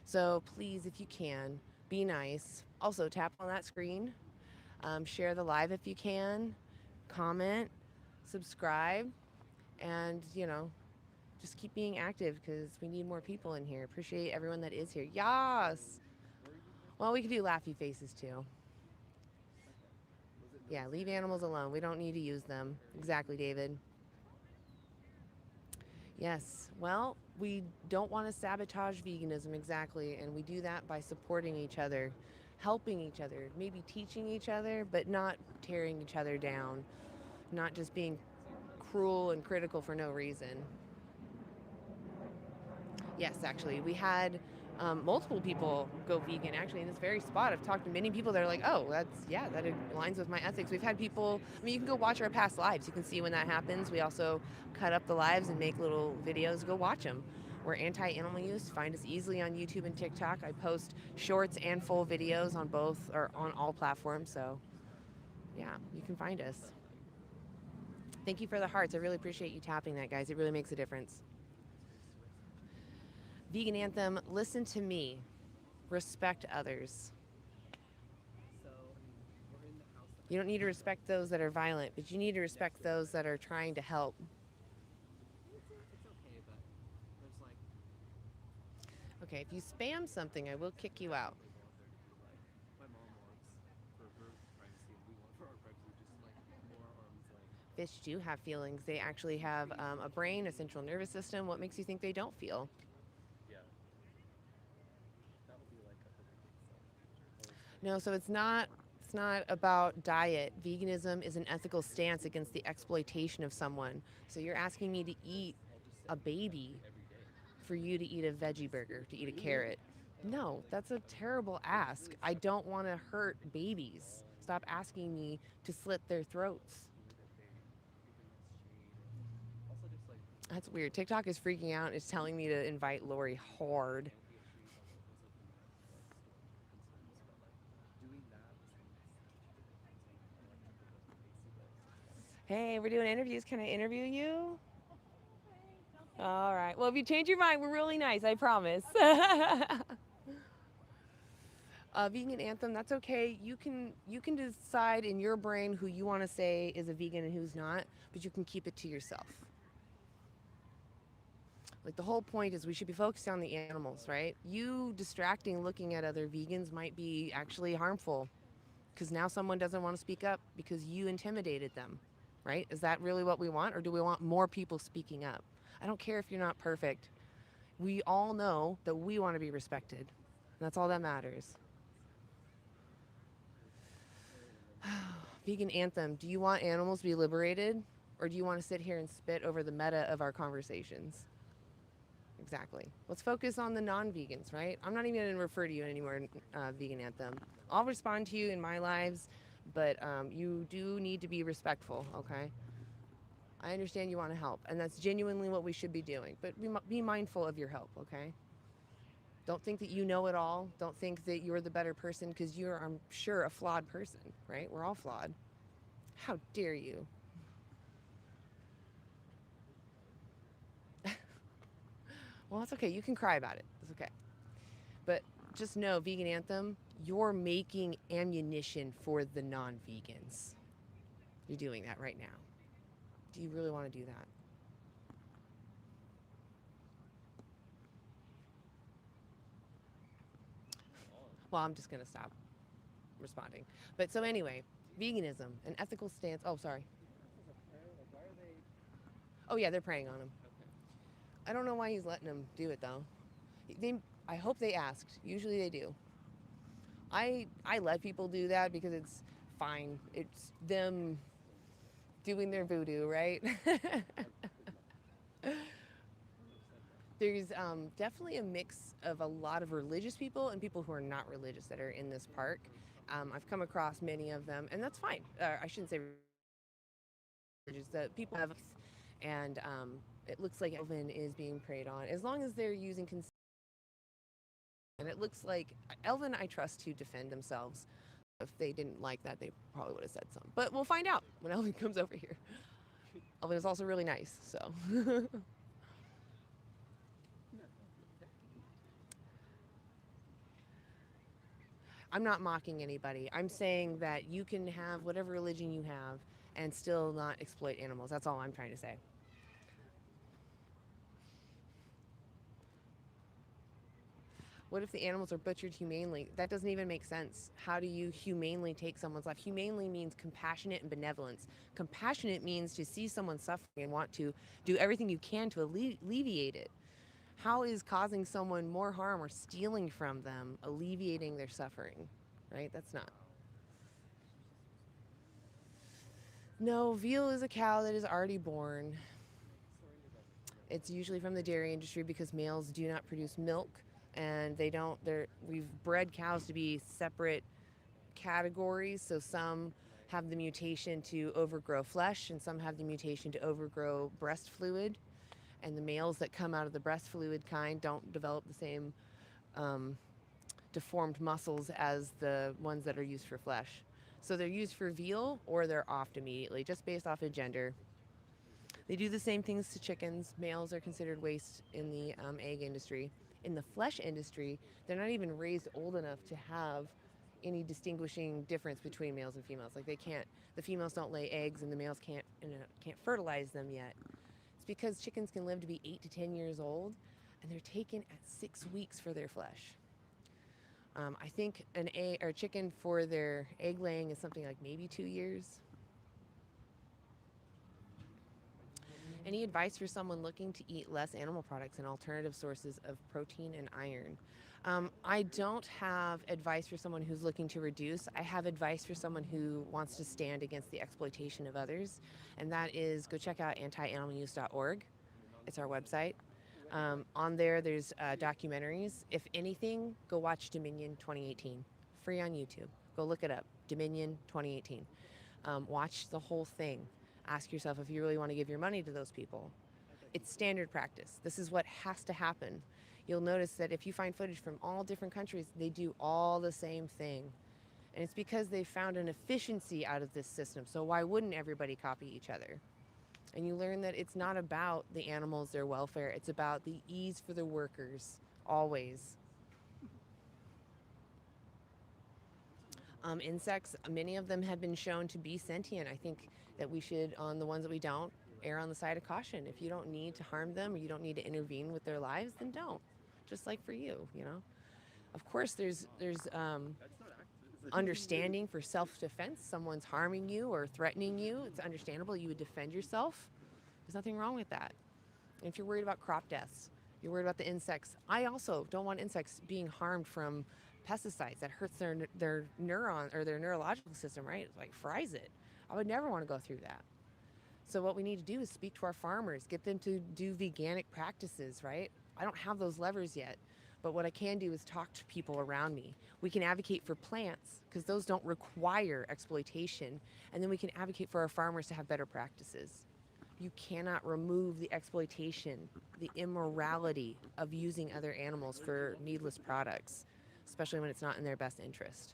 So please, if you can, be nice. Also, tap on that screen. Share the live if you can. Comment, subscribe, and, you know, just keep being active because we need more people in here. Appreciate everyone that is here. Yas! Well, we could do laughy faces too. Yeah, leave animals alone. We don't need to use them. Exactly, David. Yes, well, we don't want to sabotage veganism, exactly, and we do that by supporting each other, helping each other, maybe teaching each other, but not tearing each other down, not just being cruel and critical for no reason. Yes, actually, we had multiple people go vegan actually in this very spot. I've talked to many people that are like, oh, that aligns with my ethics. We've had people, I mean, you can go watch our past lives. You can see when that happens. We also cut up the lives and make little videos. Go watch them. We're anti-animal use. Find us easily on YouTube and TikTok. I post shorts and full videos on both, or on all platforms, so yeah, you can find us. Thank you for the hearts. I really appreciate you tapping that, guys. It really makes a difference. Vegan anthem, listen to me. Respect others. You don't need to respect those that are violent, but you need to respect those that are trying to help. Okay, if you spam something, I will kick you out. Fish do have feelings. They actually have a brain, a central nervous system. What makes you think they don't feel? No, so it's not about diet. Veganism is an ethical stance against the exploitation of someone. So you're asking me to eat a baby for you to eat a veggie burger, to eat a carrot. No, that's a terrible ask. I don't want to hurt babies. Stop asking me to slit their throats. That's weird. TikTok is freaking out. It's telling me to invite Lori hard. Hey, we're doing interviews. Can I interview you? All right. Well, if you change your mind, we're really nice. I promise. Vegan anthem, that's okay. You can decide in your brain who you want to say is a vegan and who's not, but you can keep it to yourself. Like, the whole point is we should be focused on the animals, right? You distracting looking at other vegans might be actually harmful because now someone doesn't want to speak up because you intimidated them, right? Is that really what we want, or do we want more people speaking up? I don't care if you're not perfect. We all know that we want to be respected, and that's all that matters. Vegan anthem, do you want animals to be liberated, or do you want to sit here and spit over the meta of our conversations? Exactly. Let's focus on the non-vegans, right? I'm not even going to refer to you anymore, vegan anthem. I'll respond to you in my lives, but you do need to be respectful, okay? I understand you want to help, and that's genuinely what we should be doing, but be mindful of your help, okay? Don't think that you know it all. Don't think that you're the better person, because you're, I'm sure, a flawed person, right? We're all flawed. How dare you? Well, that's okay. You can cry about it. It's okay. But just know, vegan anthem, you're making ammunition for the non-vegans. You're doing that right now. Do you really want to do that? Well, I'm just going to stop responding. But so anyway, veganism, an ethical stance. Oh, sorry. Oh, yeah, they're preying on him. I don't know why he's letting them do it, though. I hope they asked. Usually they do. I let people do that because it's fine. It's them doing their voodoo, right? There's definitely a mix of a lot of religious people and people who are not religious that are in this park. I've come across many of them, and that's fine. I shouldn't say religious, that people have, and it looks like Elvin is being preyed on, as long as they're using consent. And it looks like Elvin, I trust to defend themselves. If they didn't like that, they probably would have said something. But we'll find out when Elvin comes over here. Elvin is also really nice, so. I'm not mocking anybody. I'm saying that you can have whatever religion you have and still not exploit animals. That's all I'm trying to say. What if the animals are butchered humanely? That doesn't even make sense. How do you humanely take someone's life? Humanely means compassionate and benevolence. Compassionate means to see someone suffering and want to do everything you can to alleviate it. How is causing someone more harm or stealing from them alleviating their suffering? Right? That's not. No, veal is a cow that is already born. It's usually from the dairy industry because males do not produce milk. And we've bred cows to be separate categories. So some have the mutation to overgrow flesh and some have the mutation to overgrow breast fluid. And the males that come out of the breast fluid kind don't develop the same deformed muscles as the ones that are used for flesh. So they're used for veal or they're offed immediately, just based off of gender. They do the same things to chickens. Males are considered waste in the egg industry. In the flesh industry, they're not even raised old enough to have any distinguishing difference between males and females. Like the females don't lay eggs and the males can't fertilize them yet. It's because chickens can live to be 8 to 10 years old, and they're taken at 6 weeks for their flesh. I think an egg or chicken for their egg laying is something like maybe 2 years. Any advice for someone looking to eat less animal products and alternative sources of protein and iron? I don't have advice for someone who's looking to reduce. I have advice for someone who wants to stand against the exploitation of others, and that is go check out antianimaluse.org. It's our website. On there, there's documentaries. If anything, go watch Dominion 2018, free on YouTube. Go look it up, Dominion 2018. Watch the whole thing. Ask yourself if you really want to give your money to those people. It's standard practice. This is what has to happen. You'll notice that if you find footage from all different countries, they do all the same thing. And it's because they found an efficiency out of this system. So why wouldn't everybody copy each other? And you learn that it's not about the animals, their welfare. It's about the ease for the workers, always. Insects, many of them have been shown to be sentient. I think that we should, on the ones that we don't, err on the side of caution. If you don't need to harm them or you don't need to intervene with their lives, then don't. Just like for you, you know. Of course, there's understanding for self-defense. Someone's harming you or threatening you. It's understandable. You would defend yourself. There's nothing wrong with that. And if you're worried about crop deaths, you're worried about the insects. I also don't want insects being harmed from pesticides. That hurts their neuron or their neurological system, right? It like fries it. I would never want to go through that. So what we need to do is speak to our farmers, get them to do veganic practices, right? I don't have those levers yet, but what I can do is talk to people around me. We can advocate for plants because those don't require exploitation, and then we can advocate for our farmers to have better practices. You cannot remove the exploitation, the immorality of using other animals for needless products, especially when it's not in their best interest.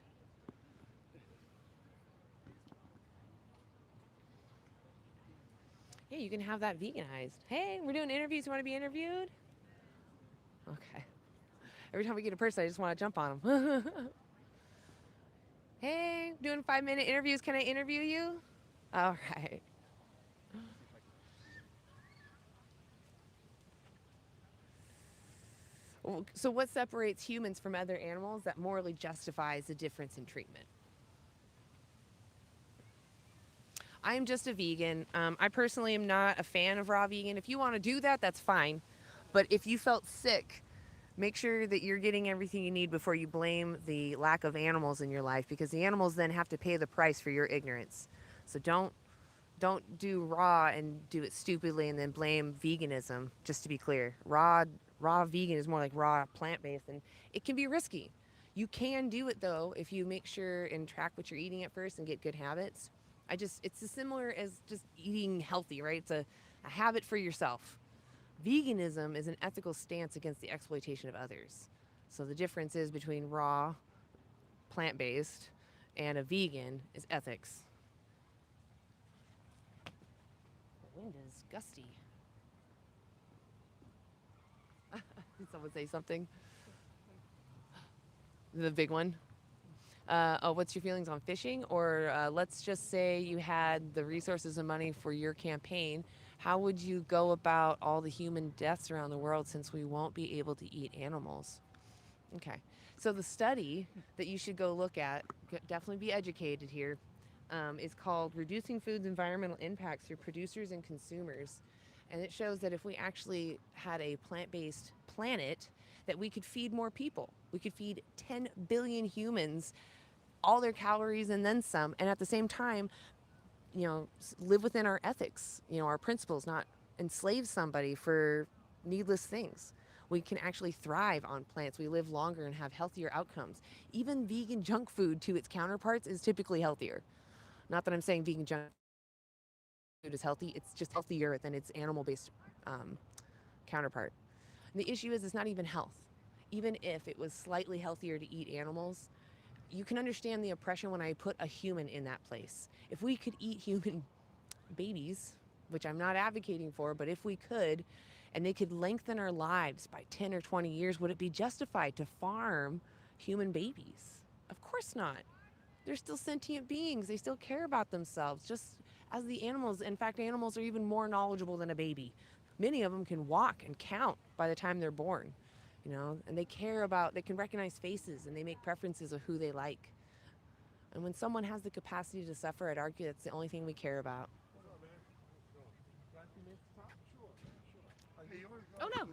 Yeah, you can have that veganized. Hey, we're doing interviews. You want to be interviewed? Okay. Every time we get a person, I just want to jump on them. Hey, doing 5-minute interviews. Can I interview you? All right. So what separates humans from other animals that morally justifies the difference in treatment? I'm just a vegan. I personally am not a fan of raw vegan. If you want to do that, that's fine. But if you felt sick, make sure that you're getting everything you need before you blame the lack of animals in your life, because the animals then have to pay the price for your ignorance. So don't do raw and do it stupidly and then blame veganism, just to be clear. Raw vegan is more like raw plant-based, and it can be risky. You can do it though if you make sure and track what you're eating at first and get good habits. It's as similar as just eating healthy, right? It's a habit for yourself. Veganism is an ethical stance against the exploitation of others. So the difference is between raw, plant-based, and a vegan is ethics. The wind is gusty. Did someone say something? The big one? What's your feelings on fishing? Or let's just say you had the resources and money for your campaign. How would you go about all the human deaths around the world since we won't be able to eat animals? Okay, so the study that you should go look at, definitely be educated here, is called Reducing Food's Environmental Impacts Through Producers and Consumers. And it shows that if we actually had a plant-based planet, that we could feed more people. We could feed 10 billion humans all their calories and then some, and at the same time, live within our ethics, our principles, not enslave somebody for needless things. We can actually thrive on plants. We live longer and have healthier outcomes. Even vegan junk food to its counterparts is typically healthier. Not that I'm saying vegan junk food is healthy, it's just healthier than its animal-based counterpart. And the issue is it's not even health. Even if it was slightly healthier to eat animals, you can understand the oppression when I put a human in that place. If we could eat human babies, which I'm not advocating for, but if we could, and they could lengthen our lives by 10 or 20 years, would it be justified to farm human babies? Of course not. They're still sentient beings. They still care about themselves, just as the animals. In fact, animals are even more knowledgeable than a baby. Many of them can walk and count by the time they're born, and they care about, they can recognize faces and they make preferences of who they like. And when someone has the capacity to suffer, I'd argue that's the only thing we care about. Oh no,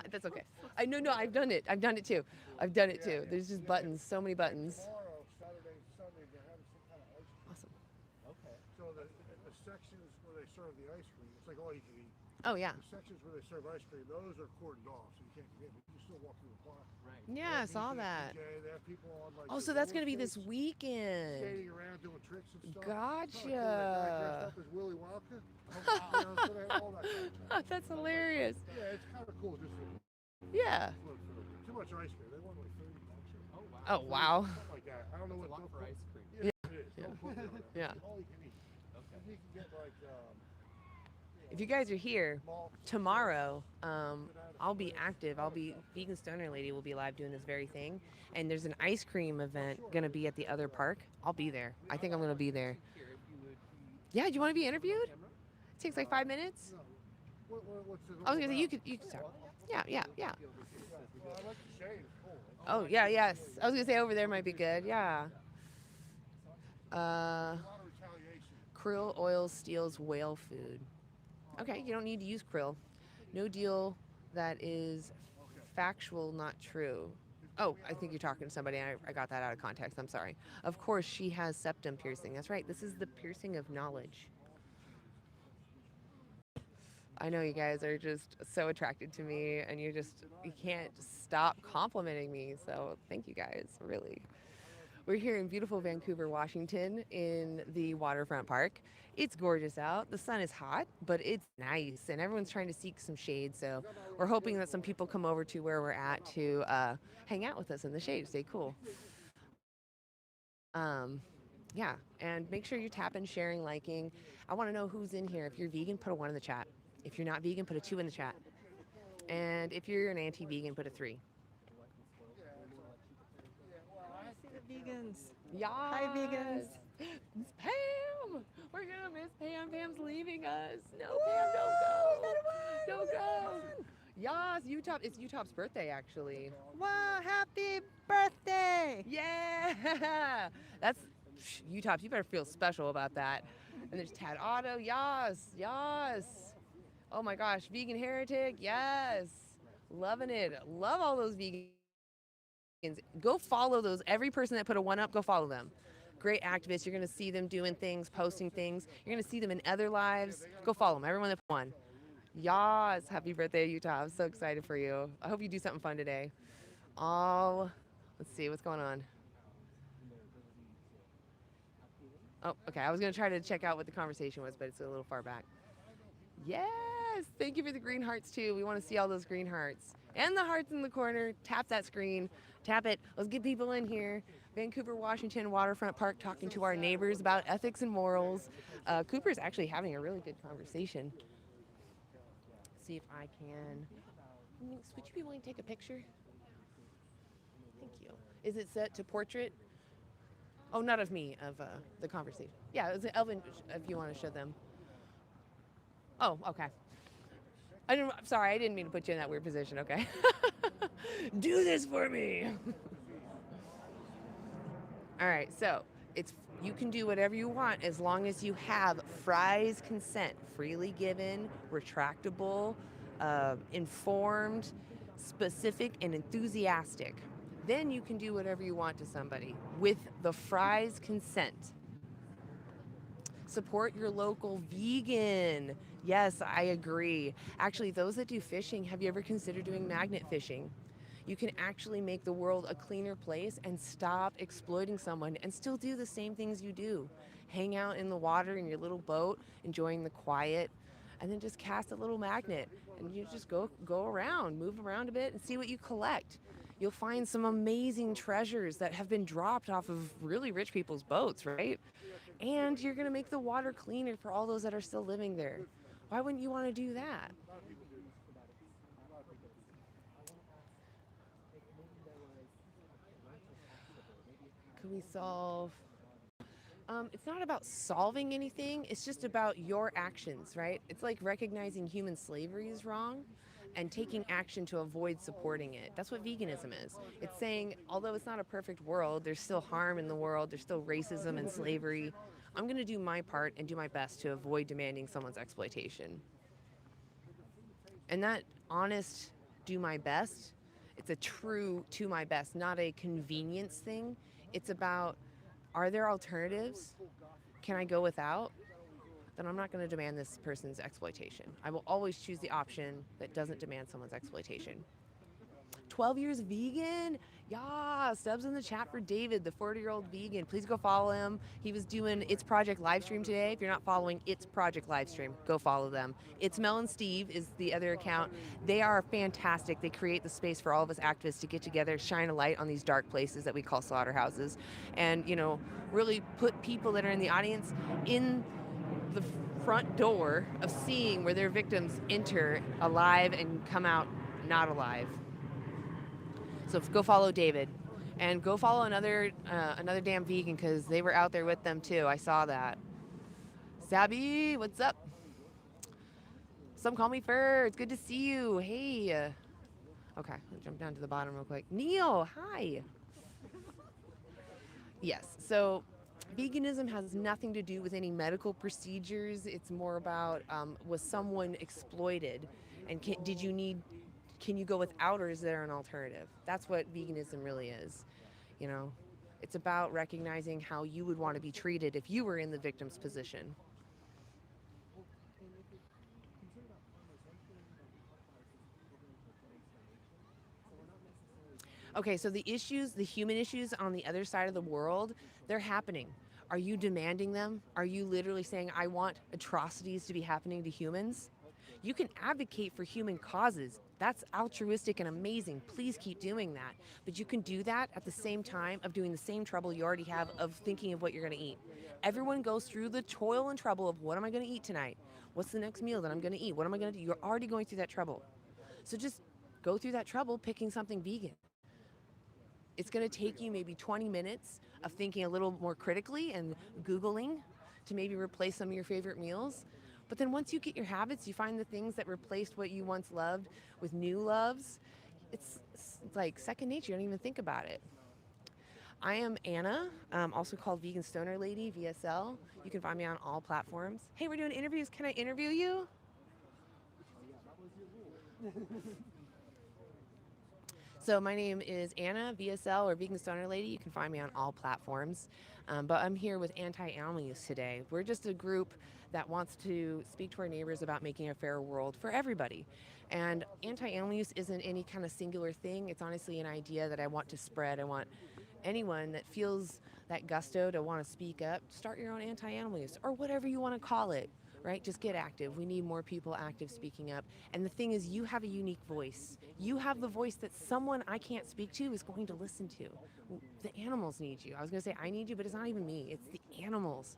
that's okay. No, I've done it. I've done it too. There's just buttons, so many buttons. Tomorrow, Saturday, Sunday, they're having some kind of ice cream. Awesome. Okay. So the sections where they serve the ice cream, it's like all you can eat. Oh yeah. The sections where they serve ice cream, those are cordoned off, so you can't get in. You can still walk through the park. Right. Yeah, I saw that. They have people on like. Oh, the so that's roller gonna be this skates, weekend. Skating around doing tricks and stuff. Gotcha. Kinda cool. That guy dressed up as Willy Wonka. So they have all that kind of stuff. That's hilarious. Yeah, it's kind of cool. Just to Yeah. float through. Too much ice cream. They want like 30 bucks or Oh wow. Oh wow. something like that. I don't know That's a what. lot for ice cream. Yeah, it is. Yeah. Don't put it in there. Yeah. All you can eat. Okay. You can get like. If you guys are here Malts. tomorrow, I'll be active. Vegan Stoner Lady will be live doing this very thing. And there's an ice cream event going to be at the other park. I'll be there. I think I'm going to be there. Here, if you would be Yeah, do you want to be interviewed? camera. It takes like 5 minutes. What's it I was going to say, about? you could start. Yeah. Well, I like the shade. It's cool. Oh, yeah, yes. I was going to say over there might be good. Yeah. A lot of retaliation. Krill oil steals whale food. Okay, you don't need to use krill. No deal that is factual, not true. Oh, I think you're talking to somebody. I got that out of context. I'm sorry. Of course, she has septum piercing. That's right. This is the piercing of knowledge. I know you guys are just so attracted to me, and you can't stop complimenting me. So thank you guys, really. We're here in beautiful Vancouver, Washington, in the waterfront park. It's gorgeous out. The sun is hot, but it's nice, and everyone's trying to seek some shade. So we're hoping that some people come over to where we're at to hang out with us in the shade, stay cool. Yeah, and make sure you're tapping, sharing, liking. I want to know who's in here. If you're vegan, put a 1 in the chat. If you're not vegan, put a 2 in the chat. And if you're an anti-vegan, put a 3. I see the vegans. Yeah. Hi, vegans. It's Pam. We're gonna miss Pam. Pam's leaving us. No, Pam, don't go. Don't go. Yas, it's Utop's birthday actually. Wow, happy birthday! Yeah. That's Utop. You better feel special about that. And there's Tad Otto. Yas. Oh my gosh, vegan heretic. Yes. Loving it. Love all those vegans. Go follow those. Every person that put a 1 up, go follow them. Great activists. You're going to see them doing things, posting things. You're going to see them in other lives. Go follow them. Everyone that put 1. Yas. Happy birthday, Utah. I'm so excited for you. I hope you do something fun today. Let's see. What's going on? Oh, okay. I was going to try to check out what the conversation was, but it's a little far back. Yes. Thank you for the green hearts, too. We want to see all those green hearts. And the hearts in the corner. Tap that screen. Tap it. Let's get people in here. Vancouver, Washington, Waterfront Park, talking to our neighbors about ethics and morals. Cooper's actually having a really good conversation. See if I can. Minx, would you be willing to take a picture? Thank you. Is it set to portrait? Oh, not of me, of the conversation. Yeah, it was Elvin, if you want to show them. Oh, okay. I'm sorry, I didn't mean to put you in that weird position, okay? Do this for me. All right, so you can do whatever you want as long as you have Fry's consent, freely given, retractable, informed, specific, and enthusiastic. Then you can do whatever you want to somebody with the Fry's consent. Support your local vegan. Yes, I agree. Actually, those that do fishing, have you ever considered doing magnet fishing? You can actually make the world a cleaner place and stop exploiting someone and still do the same things you do. Hang out in the water in your little boat, enjoying the quiet, and then just cast a little magnet. And you just go around, move around a bit and see what you collect. You'll find some amazing treasures that have been dropped off of really rich people's boats, right? And you're going to make the water cleaner for all those that are still living there. Why wouldn't you want to do that? Can we solve? It's not about solving anything. It's just about your actions, right? It's like recognizing human slavery is wrong and taking action to avoid supporting it. That's what veganism is. It's saying, although it's not a perfect world, there's still harm in the world, there's still racism and slavery. I'm going to do my part and do my best to avoid demanding someone's exploitation. And that honest, do my best, it's a true to my best, not a convenience thing. It's about, are there alternatives? Can I go without? Then I'm not going to demand this person's exploitation. I will always choose the option that doesn't demand someone's exploitation. 12 years vegan? Yeah, subs in the chat for David, the 40-year-old vegan. Please go follow him. He was doing It's Project livestream today. If you're not following It's Project livestream, go follow them. It's Mel and Steve is the other account. They are fantastic. They create the space for all of us activists to get together, shine a light on these dark places that we call slaughterhouses, and really put people that are in the audience in the front door of seeing where their victims enter alive and come out not alive. So go follow David, and go follow another damn vegan, because they were out there with them too. I saw that. Sabby, what's up? Some call me Fur. It's good to see you. Hey. Okay, I'll jump down to the bottom real quick. Neil, hi. Yes. So veganism has nothing to do with any medical procedures. It's more about was someone exploited, and can you go without, or is there an alternative? That's what veganism really is. It's about recognizing how you would want to be treated if you were in the victim's position. Okay, so the human issues on the other side of the world, they're happening. Are you demanding them? Are you literally saying, I want atrocities to be happening to humans? You can advocate for human causes. That's altruistic and amazing. Please keep doing that. But you can do that at the same time of doing the same trouble you already have of thinking of what you're going to eat. Everyone goes through the toil and trouble of, what am I going to eat tonight? What's the next meal that I'm going to eat? What am I going to do? You're already going through that trouble. So just go through that trouble picking something vegan. It's going to take you maybe 20 minutes of thinking a little more critically and Googling to maybe replace some of your favorite meals. But then once you get your habits, you find the things that replaced what you once loved with new loves. It's like second nature. You don't even think about it. I am Anna, also called Vegan Stoner Lady, VSL. You can find me on all platforms. Hey, we're doing interviews. Can I interview you? So my name is Anna, VSL, or Vegan Stoner Lady. You can find me on all platforms. But I'm here with anti-animal use today. We're just a group that wants to speak to our neighbors about making a fairer world for everybody. And anti-animal use isn't any kind of singular thing. It's honestly an idea that I want to spread. I want anyone that feels that gusto to want to speak up, start your own anti-animal use, or whatever you want to call it, right? Just get active. We need more people active speaking up. And the thing is, you have a unique voice. You have the voice that someone I can't speak to is going to listen to. The animals need you. I was going to say I need you, but it's not even me. It's the animals.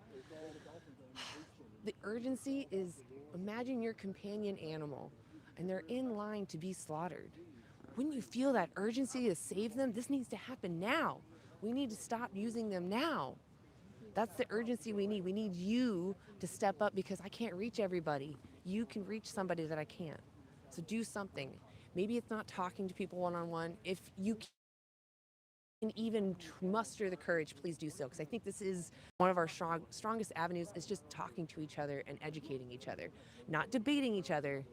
The urgency is, imagine your companion animal and they're in line to be slaughtered. Wouldn't you feel that urgency to save them? This needs to happen now. We need to stop using them now. That's the urgency we need. We need you to step up, because I can't reach everybody. You can reach somebody that I can't. So do something. Maybe it's not talking to people one-on-one. If you can even muster the courage, please do so, because I think this is one of our strongest avenues, is just talking to each other and educating each other. Not debating each other,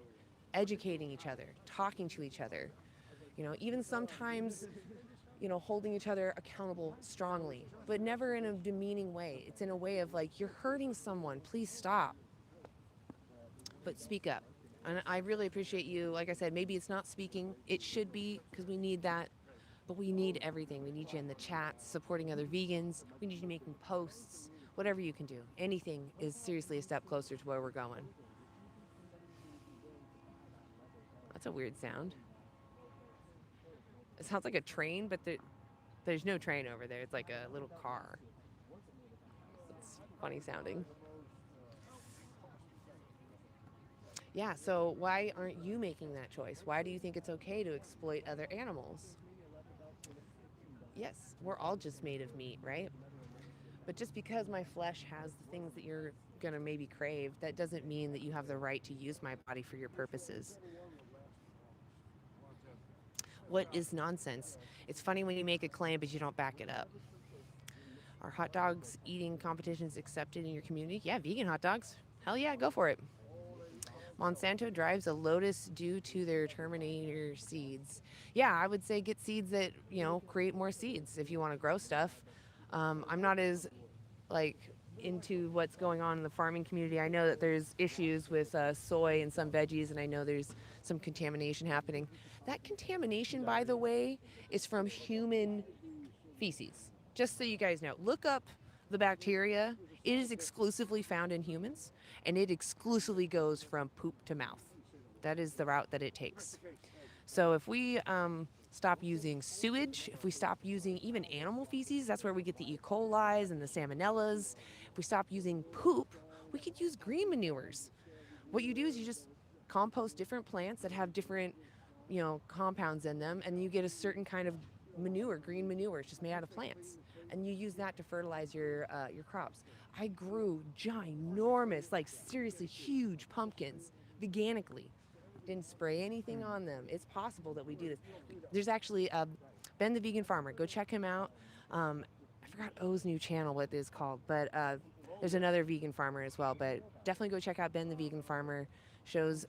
educating each other, talking to each other. Even sometimes, holding each other accountable strongly, but never in a demeaning way. It's in a way of like, you're hurting someone, please stop. But speak up. And I really appreciate you. Like I said, maybe it's not speaking. It should be, because we need that. But we need everything. We need you in the chats, supporting other vegans. We need you making posts. Whatever you can do. Anything is seriously a step closer to where we're going. That's a weird sound. It sounds like a train, but there's no train over there. It's like a little car. It's funny sounding. Yeah, so why aren't you making that choice? Why do you think it's okay to exploit other animals? Yes, we're all just made of meat, right? But just because my flesh has the things that you're going to maybe crave, that doesn't mean that you have the right to use my body for your purposes. What is nonsense? It's funny when you make a claim but you don't back it up. Are hot dogs eating competitions accepted in your community? Yeah, vegan hot dogs. Hell yeah, go for it. Monsanto drives a lotus due to their Terminator seeds. Yeah, I would say get seeds that, create more seeds if you want to grow stuff. I'm not as, like, into what's going on in the farming community. I know that there's issues with soy and some veggies, and I know there's some contamination happening. That contamination, by the way, is from human feces. Just so you guys know, look up the bacteria. It is exclusively found in humans, and it exclusively goes from poop to mouth. That is the route that it takes. So if we stop using sewage, if we stop using even animal feces, that's where we get the E. coli's and the salmonellas. If we stop using poop, we could use green manures. What you do is you just compost different plants that have different, compounds in them, and you get a certain kind of manure, green manure. It's just made out of plants, and you use that to fertilize your crops. I grew ginormous, like seriously huge pumpkins veganically. Didn't spray anything on them. It's possible that we do this. There's actually Ben the Vegan Farmer. Go check him out. I forgot O's new channel, what it is called, but there's another vegan farmer as well. But definitely go check out Ben the Vegan Farmer. Shows,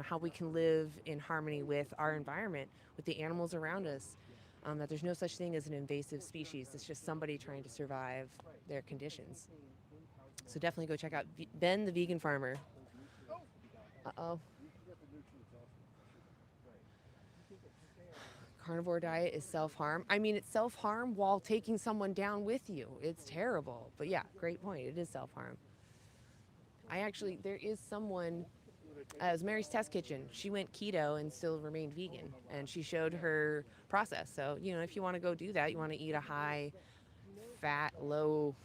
how we can live in harmony with our environment, with the animals around us. That there's no such thing as an invasive species. It's just somebody trying to survive their conditions. So definitely go check out Ben the Vegan Farmer. Uh-oh. Carnivore diet is self-harm. I mean, it's self-harm while taking someone down with you. It's terrible. But yeah, great point. It is self-harm. There is someone, it was Mary's Test Kitchen. She went keto and still remained vegan. And she showed her process. So, if you want to go do that, you want to eat a high fat, low,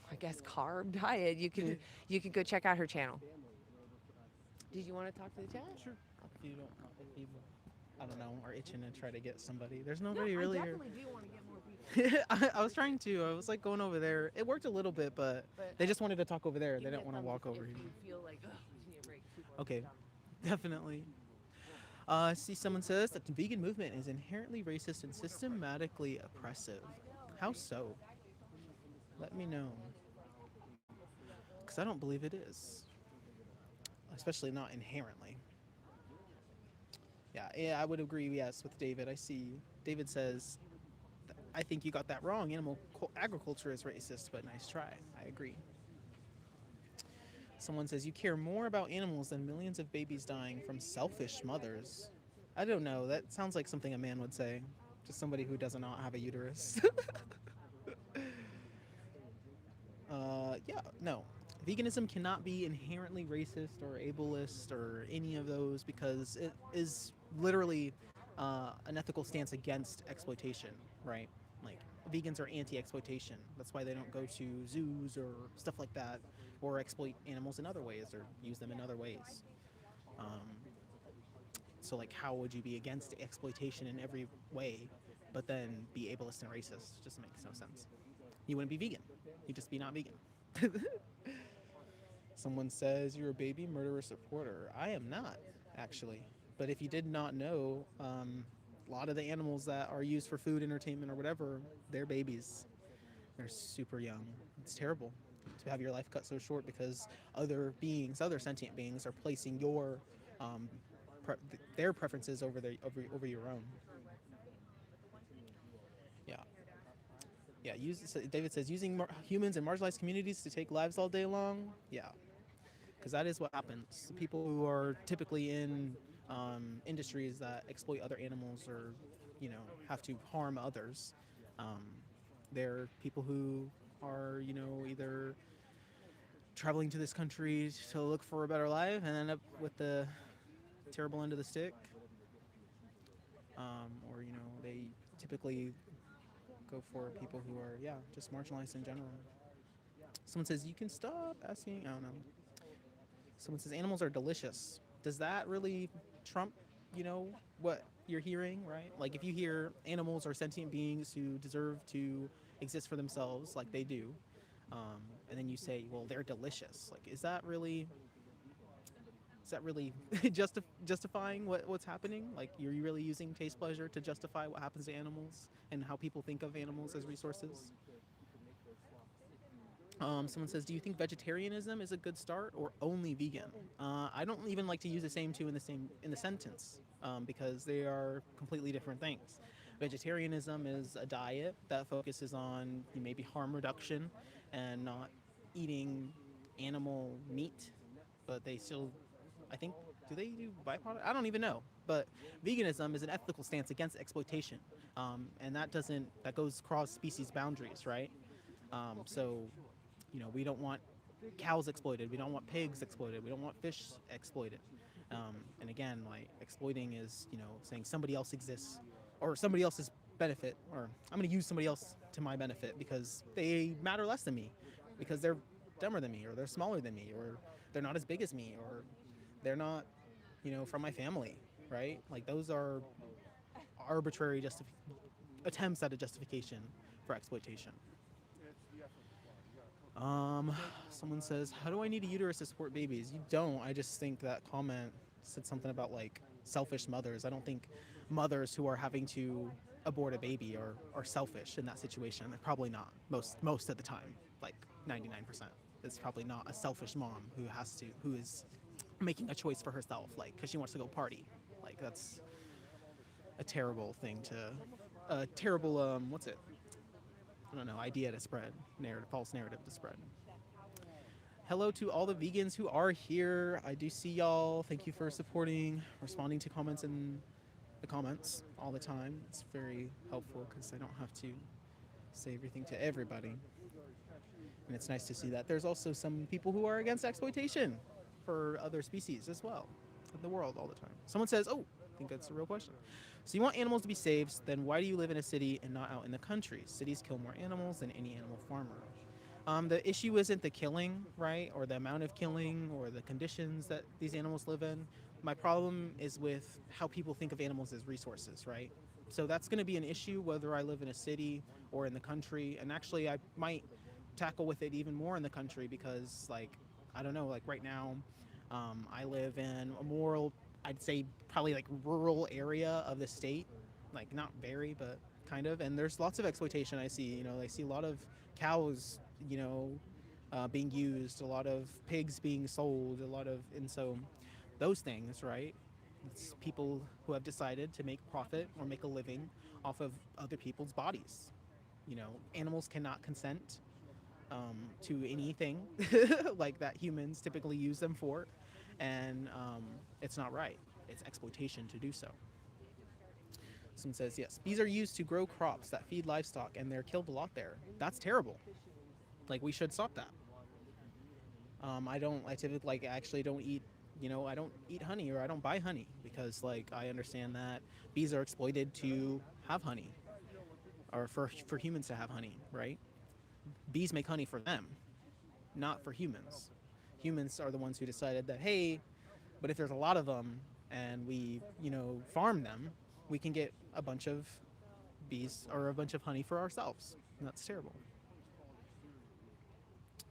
carb diet, you can go check out her channel. Did you want to talk to the chat? Sure. If you don't, if you, I don't know, are itching to try to get somebody. There's nobody really here. I definitely do want to get more people. I was trying to. I was like going over there. It worked a little bit, but they just wanted to talk over there. They didn't want to walk over here. You feel like, you need a break. Okay, definitely. I see someone says that the vegan movement is inherently racist and systematically oppressive. How so? Let me know. Because I don't believe it is. Especially not inherently. Yeah, I would agree, yes, with David. I see. David says, I think you got that wrong. Animal agriculture is racist, but nice try. I agree. Someone says, you care more about animals than millions of babies dying from selfish mothers. I don't know. That sounds like something a man would say. Just somebody who does not have a uterus. No. Veganism cannot be inherently racist or ableist or any of those because it is literally an ethical stance against exploitation, right? Like, vegans are anti-exploitation. That's why they don't go to zoos or stuff like that or exploit animals in other ways or use them in other ways. So, like, how would you be against exploitation in every way but then be ableist and racist? Just makes no sense. You wouldn't be vegan. You'd just be not vegan. Someone says you're a baby murderer supporter. I am not, actually. But if you did not know, a lot of the animals that are used for food, entertainment, or whatever, they're babies. They're super young. It's terrible to have your life cut so short because other beings, other sentient beings, are placing your their preferences over your own. Yeah. David says using humans and marginalized communities to take lives all day long. Yeah. Because that is what happens. The people who are typically in industries that exploit other animals or, have to harm others, they're people who are, either traveling to this country to look for a better life and end up with the terrible end of the stick, or, they typically go for people who are, yeah, just marginalized in general. Someone says, you can stop asking, I don't know. Someone says, animals are delicious. Does that really trump, what you're hearing, right? Like if you hear animals are sentient beings who deserve to exist for themselves like they do, and then you say, well, they're delicious. Like, is that really justifying what's happening? Like, you're really using taste pleasure to justify what happens to animals and how people think of animals as resources? Someone says, do you think vegetarianism is a good start or only vegan? I don't even like to use the same two in the sentence because they are completely different things. Vegetarianism is a diet that focuses on maybe harm reduction and not eating animal meat, but they still, I think, do they do byproduct? I don't even know. But veganism is an ethical stance against exploitation, and that goes across species boundaries, right? So we don't want cows exploited. We don't want pigs exploited. We don't want fish exploited. And again, like exploiting is, saying somebody else exists or somebody else's benefit, or I'm going to use somebody else to my benefit because they matter less than me, because they're dumber than me, or they're smaller than me, or they're not as big as me, or they're not, from my family, right? Like those are arbitrary attempts at a justification for exploitation. Someone says, how do I need a uterus to support babies? You don't. I just think that comment said something about like selfish mothers. I don't think mothers who are having to abort a baby are selfish in that situation. They're probably not most of the time, like 99%. It's probably not a selfish mom who is making a choice for herself, like because she wants to go party. Like that's a terrible thing a terrible I don't know, idea to spread, false narrative to spread. Hello to all the vegans who are here. I do see y'all. Thank you for supporting, responding to comments in the comments all the time. It's very helpful because I don't have to say everything to everybody. And it's nice to see that there's also some people who are against exploitation for other species as well in the world all the time. Someone says, oh, I think that's a real question. So you want animals to be saved, then why do you live in a city and not out in the country? Cities kill more animals than any animal farmer. The issue isn't the killing, right, or the amount of killing, or the conditions that these animals live in. My problem is with how people think of animals as resources, right? So that's going to be an issue whether I live in a city or in the country. And actually, I might tackle with it even more in the country because, like, I don't know, like right now, I live in a more, I'd say probably like rural area of the state, like not very, but kind of. And there's lots of exploitation I see. I see a lot of cows, being used, a lot of pigs being sold, and so those things, right? It's people who have decided to make profit or make a living off of other people's bodies. Animals cannot consent to anything like that humans typically use them for, and it's not right. It's exploitation to do so. Someone says, yes, bees are used to grow crops that feed livestock, and they're killed a lot there. That's terrible. Like, we should stop that. I typically, actually don't eat, I don't eat honey, or I don't buy honey because, I understand that bees are exploited to have honey, or for humans to have honey, right? Bees make honey for them, not for humans. Humans are the ones who decided that, hey, but if there's a lot of them and we, farm them, we can get a bunch of bees or a bunch of honey for ourselves. And that's terrible.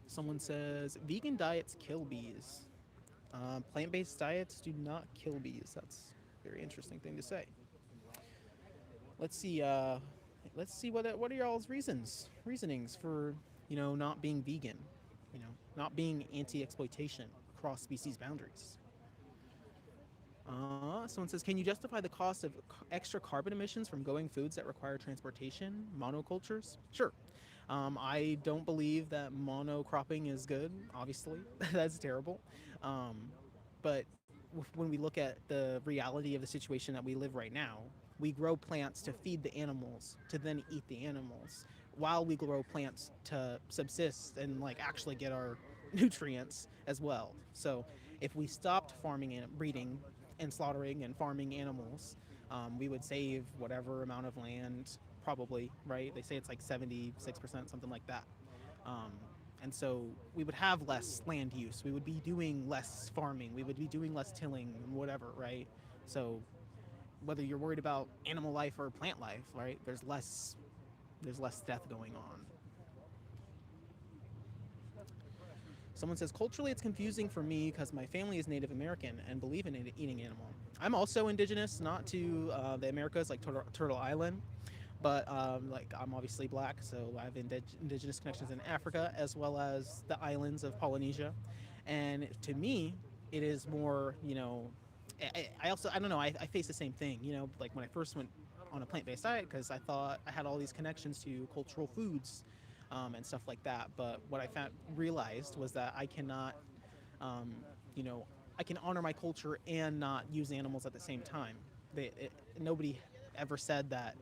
Someone says, vegan diets kill bees. Plant-based diets do not kill bees. That's a very interesting thing to say. Let's see what are y'all's reasonings for, not being vegan, not being anti-exploitation across species boundaries. Someone says, can you justify the cost of extra carbon emissions from growing foods that require transportation, monocultures? Sure. I don't believe that monocropping is good, obviously. That's terrible. But when we look at the reality of the situation that we live right now, we grow plants to feed the animals, to then eat the animals, while we grow plants to subsist and actually get our nutrients as well. So if we stopped farming and breeding and slaughtering and farming animals, we would save whatever amount of land, probably, right? They say it's like 76%, something like that. Um, and so we would have less land use. We would be doing less farming. We would be doing less tilling and whatever, right? So whether you're worried about animal life or plant life, right? There's less death going on. Someone says, culturally, it's confusing for me because my family is Native American and believe in eating animal. I'm also indigenous, not to the Americas, like Turtle Island, but like I'm obviously black, so I have indigenous connections in Africa as well as the islands of Polynesia. And to me, it is more, I also, I don't know, I face the same thing, like when I first went on a plant-based diet because I thought I had all these connections to cultural foods and stuff like that. But what I realized was that I cannot, um, I can honor my culture and not use animals at the same time. Nobody ever said that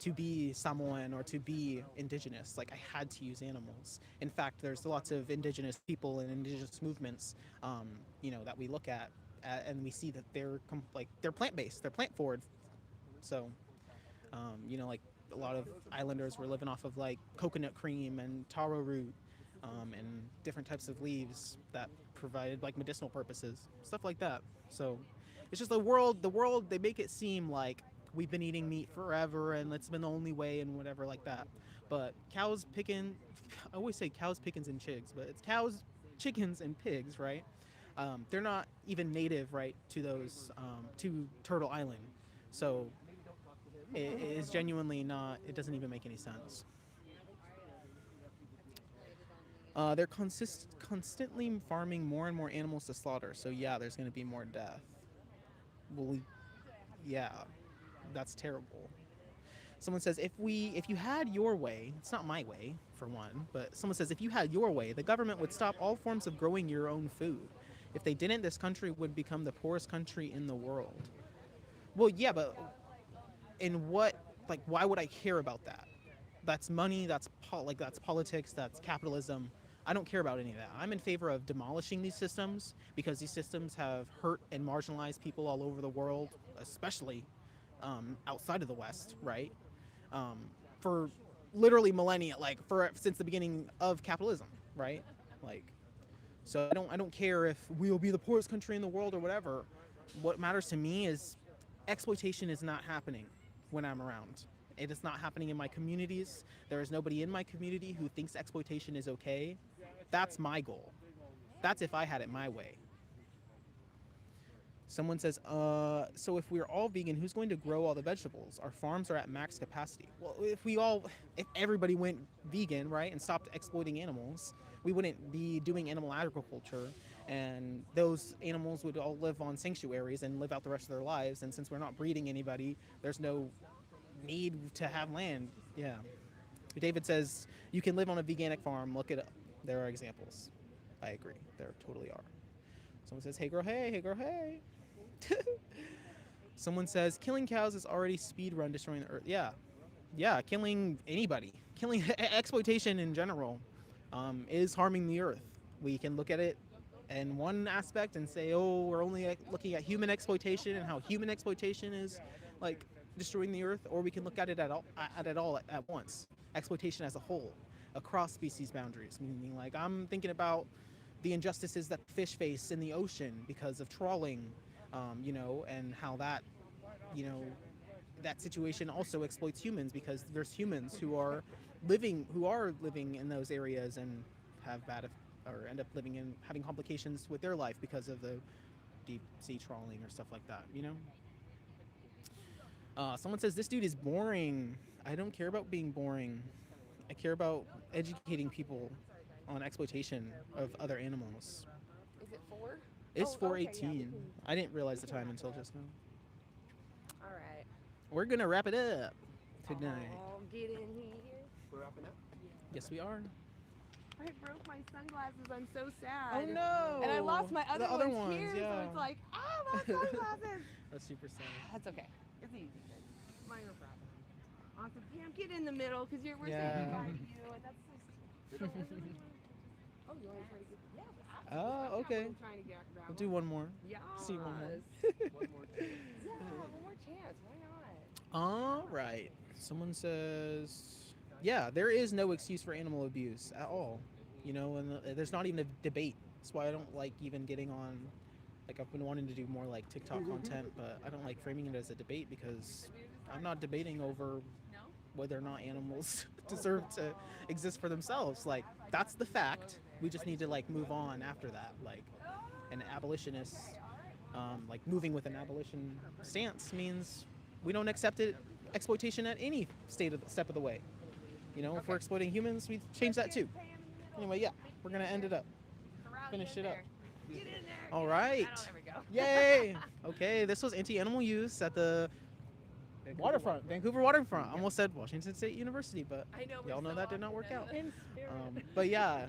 to be Samoan or to be indigenous, like I had to use animals. In fact, there's lots of indigenous people and indigenous movements, that we look at and we see that they're plant-based, they're plant-forward. So, like a lot of islanders were living off of like coconut cream and taro root and different types of leaves that provided like medicinal purposes, stuff like that. So it's just the world, they make it seem like we've been eating meat forever and it's been the only way and whatever like that. But I always say cows, pickens, and chigs, but it's cows, chickens, and pigs, right? They're not even native, right, to those, to Turtle Island. So it is genuinely not, it doesn't even make any sense. They're constantly farming more and more animals to slaughter. So yeah, there's going to be more death. Well, yeah, that's terrible. Someone says, if you had your way, it's not my way for one, but someone says, if you had your way, the government would stop all forms of growing your own food. If they didn't, this country would become the poorest country in the world. Well, yeah, but why would I care about that? That's money, that's politics, that's capitalism. I don't care about any of that. I'm in favor of demolishing these systems because these systems have hurt and marginalized people all over the world, especially outside of the West, right? For literally millennia, since the beginning of capitalism, right? So I don't care if we'll be the poorest country in the world or whatever. What matters to me is exploitation is not happening when I'm around. It is not happening in my communities. There is nobody in my community who thinks exploitation is okay. That's my goal. That's if I had it my way. Someone says, so if we're all vegan, who's going to grow all the vegetables? Our farms are at max capacity. Well, if everybody went vegan, right, and stopped exploiting animals, we wouldn't be doing animal agriculture, and those animals would all live on sanctuaries and live out the rest of their lives. And since we're not breeding anybody, there's no need to have land. Yeah. David says, you can live on a veganic farm. Look it up. There are examples. I agree. There totally are. Someone says, hey girl, hey, hey girl, hey. Someone says, killing cows is already speed run destroying the earth. Yeah, killing anybody, killing exploitation in general is harming the earth. We can look at it in one aspect and say, oh, we're only looking at human exploitation and how human exploitation is like destroying the earth, or we can look at it at once. Exploitation as a whole, across species boundaries, meaning like I'm thinking about the injustices that fish face in the ocean because of trawling, and how that, that situation also exploits humans because there's humans who are living in those areas and have end up living in having complications with their life because of the deep sea trawling or stuff like that, Someone says, this dude is boring. I don't care about being boring. I care about educating people on exploitation of other animals. Is it 4? It's Oh, okay, 4:18. yeah. I didn't realize the time until just now. All right. We're gonna wrap it up tonight. Oh, get in here. We're wrapping up. Yes, we are. I broke my sunglasses. I'm so sad. Oh no! And I lost my The other ones, ones, here, yeah. so it's like, my sunglasses. That's super sad. That's okay. It's easy. Minor problem. Awesome. Pam, get in the middle because we're Yeah. saying goodbye to you, and that's so. Oh, you want to try to get? Yeah. Oh, okay. I'm trying to grab We'll do one more. Yeah. See one more. One more chance. Yeah, one more chance. Why not? All right. Someone says, yeah, there is no excuse for animal abuse at all. You know, and there's not even a debate. That's why I don't like even getting on. Like, I've been wanting to do more like TikTok content, but I don't like framing it as a debate because I'm not debating over whether or not animals deserve to exist for themselves. Like, that's the fact. We just need to like move on after that. Like, an abolitionist, like moving with an abolition stance means we don't accept it exploitation at any step of the way. You know, if we're exploiting humans, we change that too. Anyway, yeah, we're gonna end it up, finish it up. Get in there. All right. There we go. Yay! Okay, this was anti-animal use at the waterfront, Vancouver waterfront. I almost said Washington State University, but I know. y'all know that did not work out. In spirit. But yeah,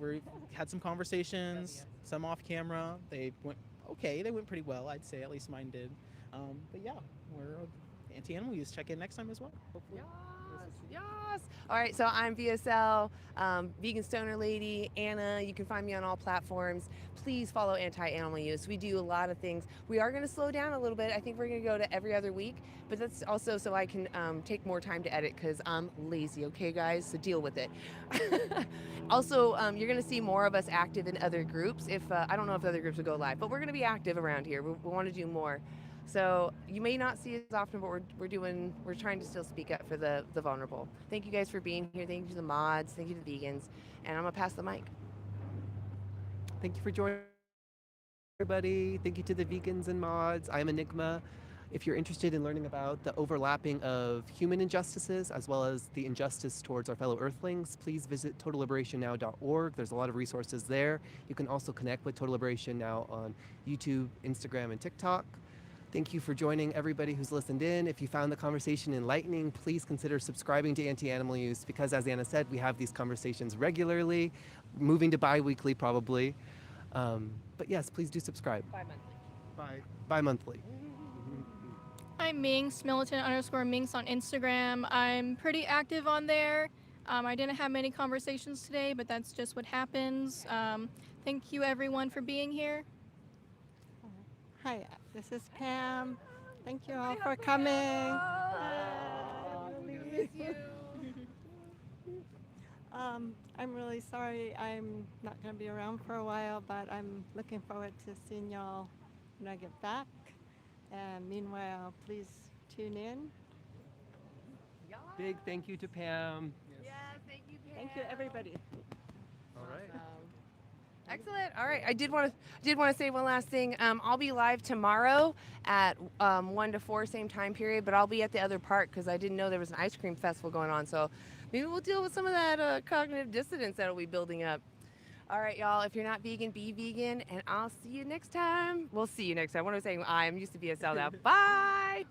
we had some conversations, some off camera. They went okay. They went pretty well, I'd say. At least mine did. But yeah, we're anti-animal use. Check in next time as well. Hopefully. Yes. All right, so I'm VSL, Vegan Stoner Lady, Anna. You can find me on all platforms. Please follow anti-animal use. We do a lot of things. We are going to slow down a little bit. I think we're going to go to every other week, but that's also so I can take more time to edit because I'm lazy, okay, guys? So deal with it. Also, you're going to see more of us active in other groups. If I don't know if the other groups will go live, but we're going to be active around here. We want to do more. So you may not see us often, but we're trying to still speak up for the vulnerable. Thank you guys for being here. Thank you to the mods. Thank you to the vegans. And I'm gonna pass the mic. Thank you for joining, everybody. Thank you to the vegans and mods. I'm Enigma. If you're interested in learning about the overlapping of human injustices as well as the injustice towards our fellow earthlings, please visit totalliberationnow.org. There's a lot of resources there. You can also connect with Total Liberation Now on YouTube, Instagram, and TikTok. Thank you for joining everybody who's listened in. If you found the conversation enlightening, please consider subscribing to Anti-Animal Use because, as Anna said, we have these conversations regularly, moving to bi-weekly probably. But yes, please do subscribe. Bi-monthly. Bi-monthly. I'm Minx, militant_Minx on Instagram. I'm pretty active on there. I didn't have many conversations today, but that's just what happens. Thank you everyone for being here. Hi, this is Pam. Thank you all for coming. I'm really sorry I'm not going to be around for a while, but I'm looking forward to seeing y'all when I get back. And meanwhile, please tune in. Big thank you to Pam. Yes, thank you, Pam. Thank you, everybody. All right. Excellent. All right. I did want to say one last thing. I'll be live tomorrow at 1 to 4, same time period, but I'll be at the other park because I didn't know there was an ice cream festival going on. So maybe we'll deal with some of that cognitive dissonance that'll be building up. All right, y'all. If you're not vegan, be vegan, and I'll see you next time. We'll see you next time. What am I saying? I'm used to BSL now. Bye.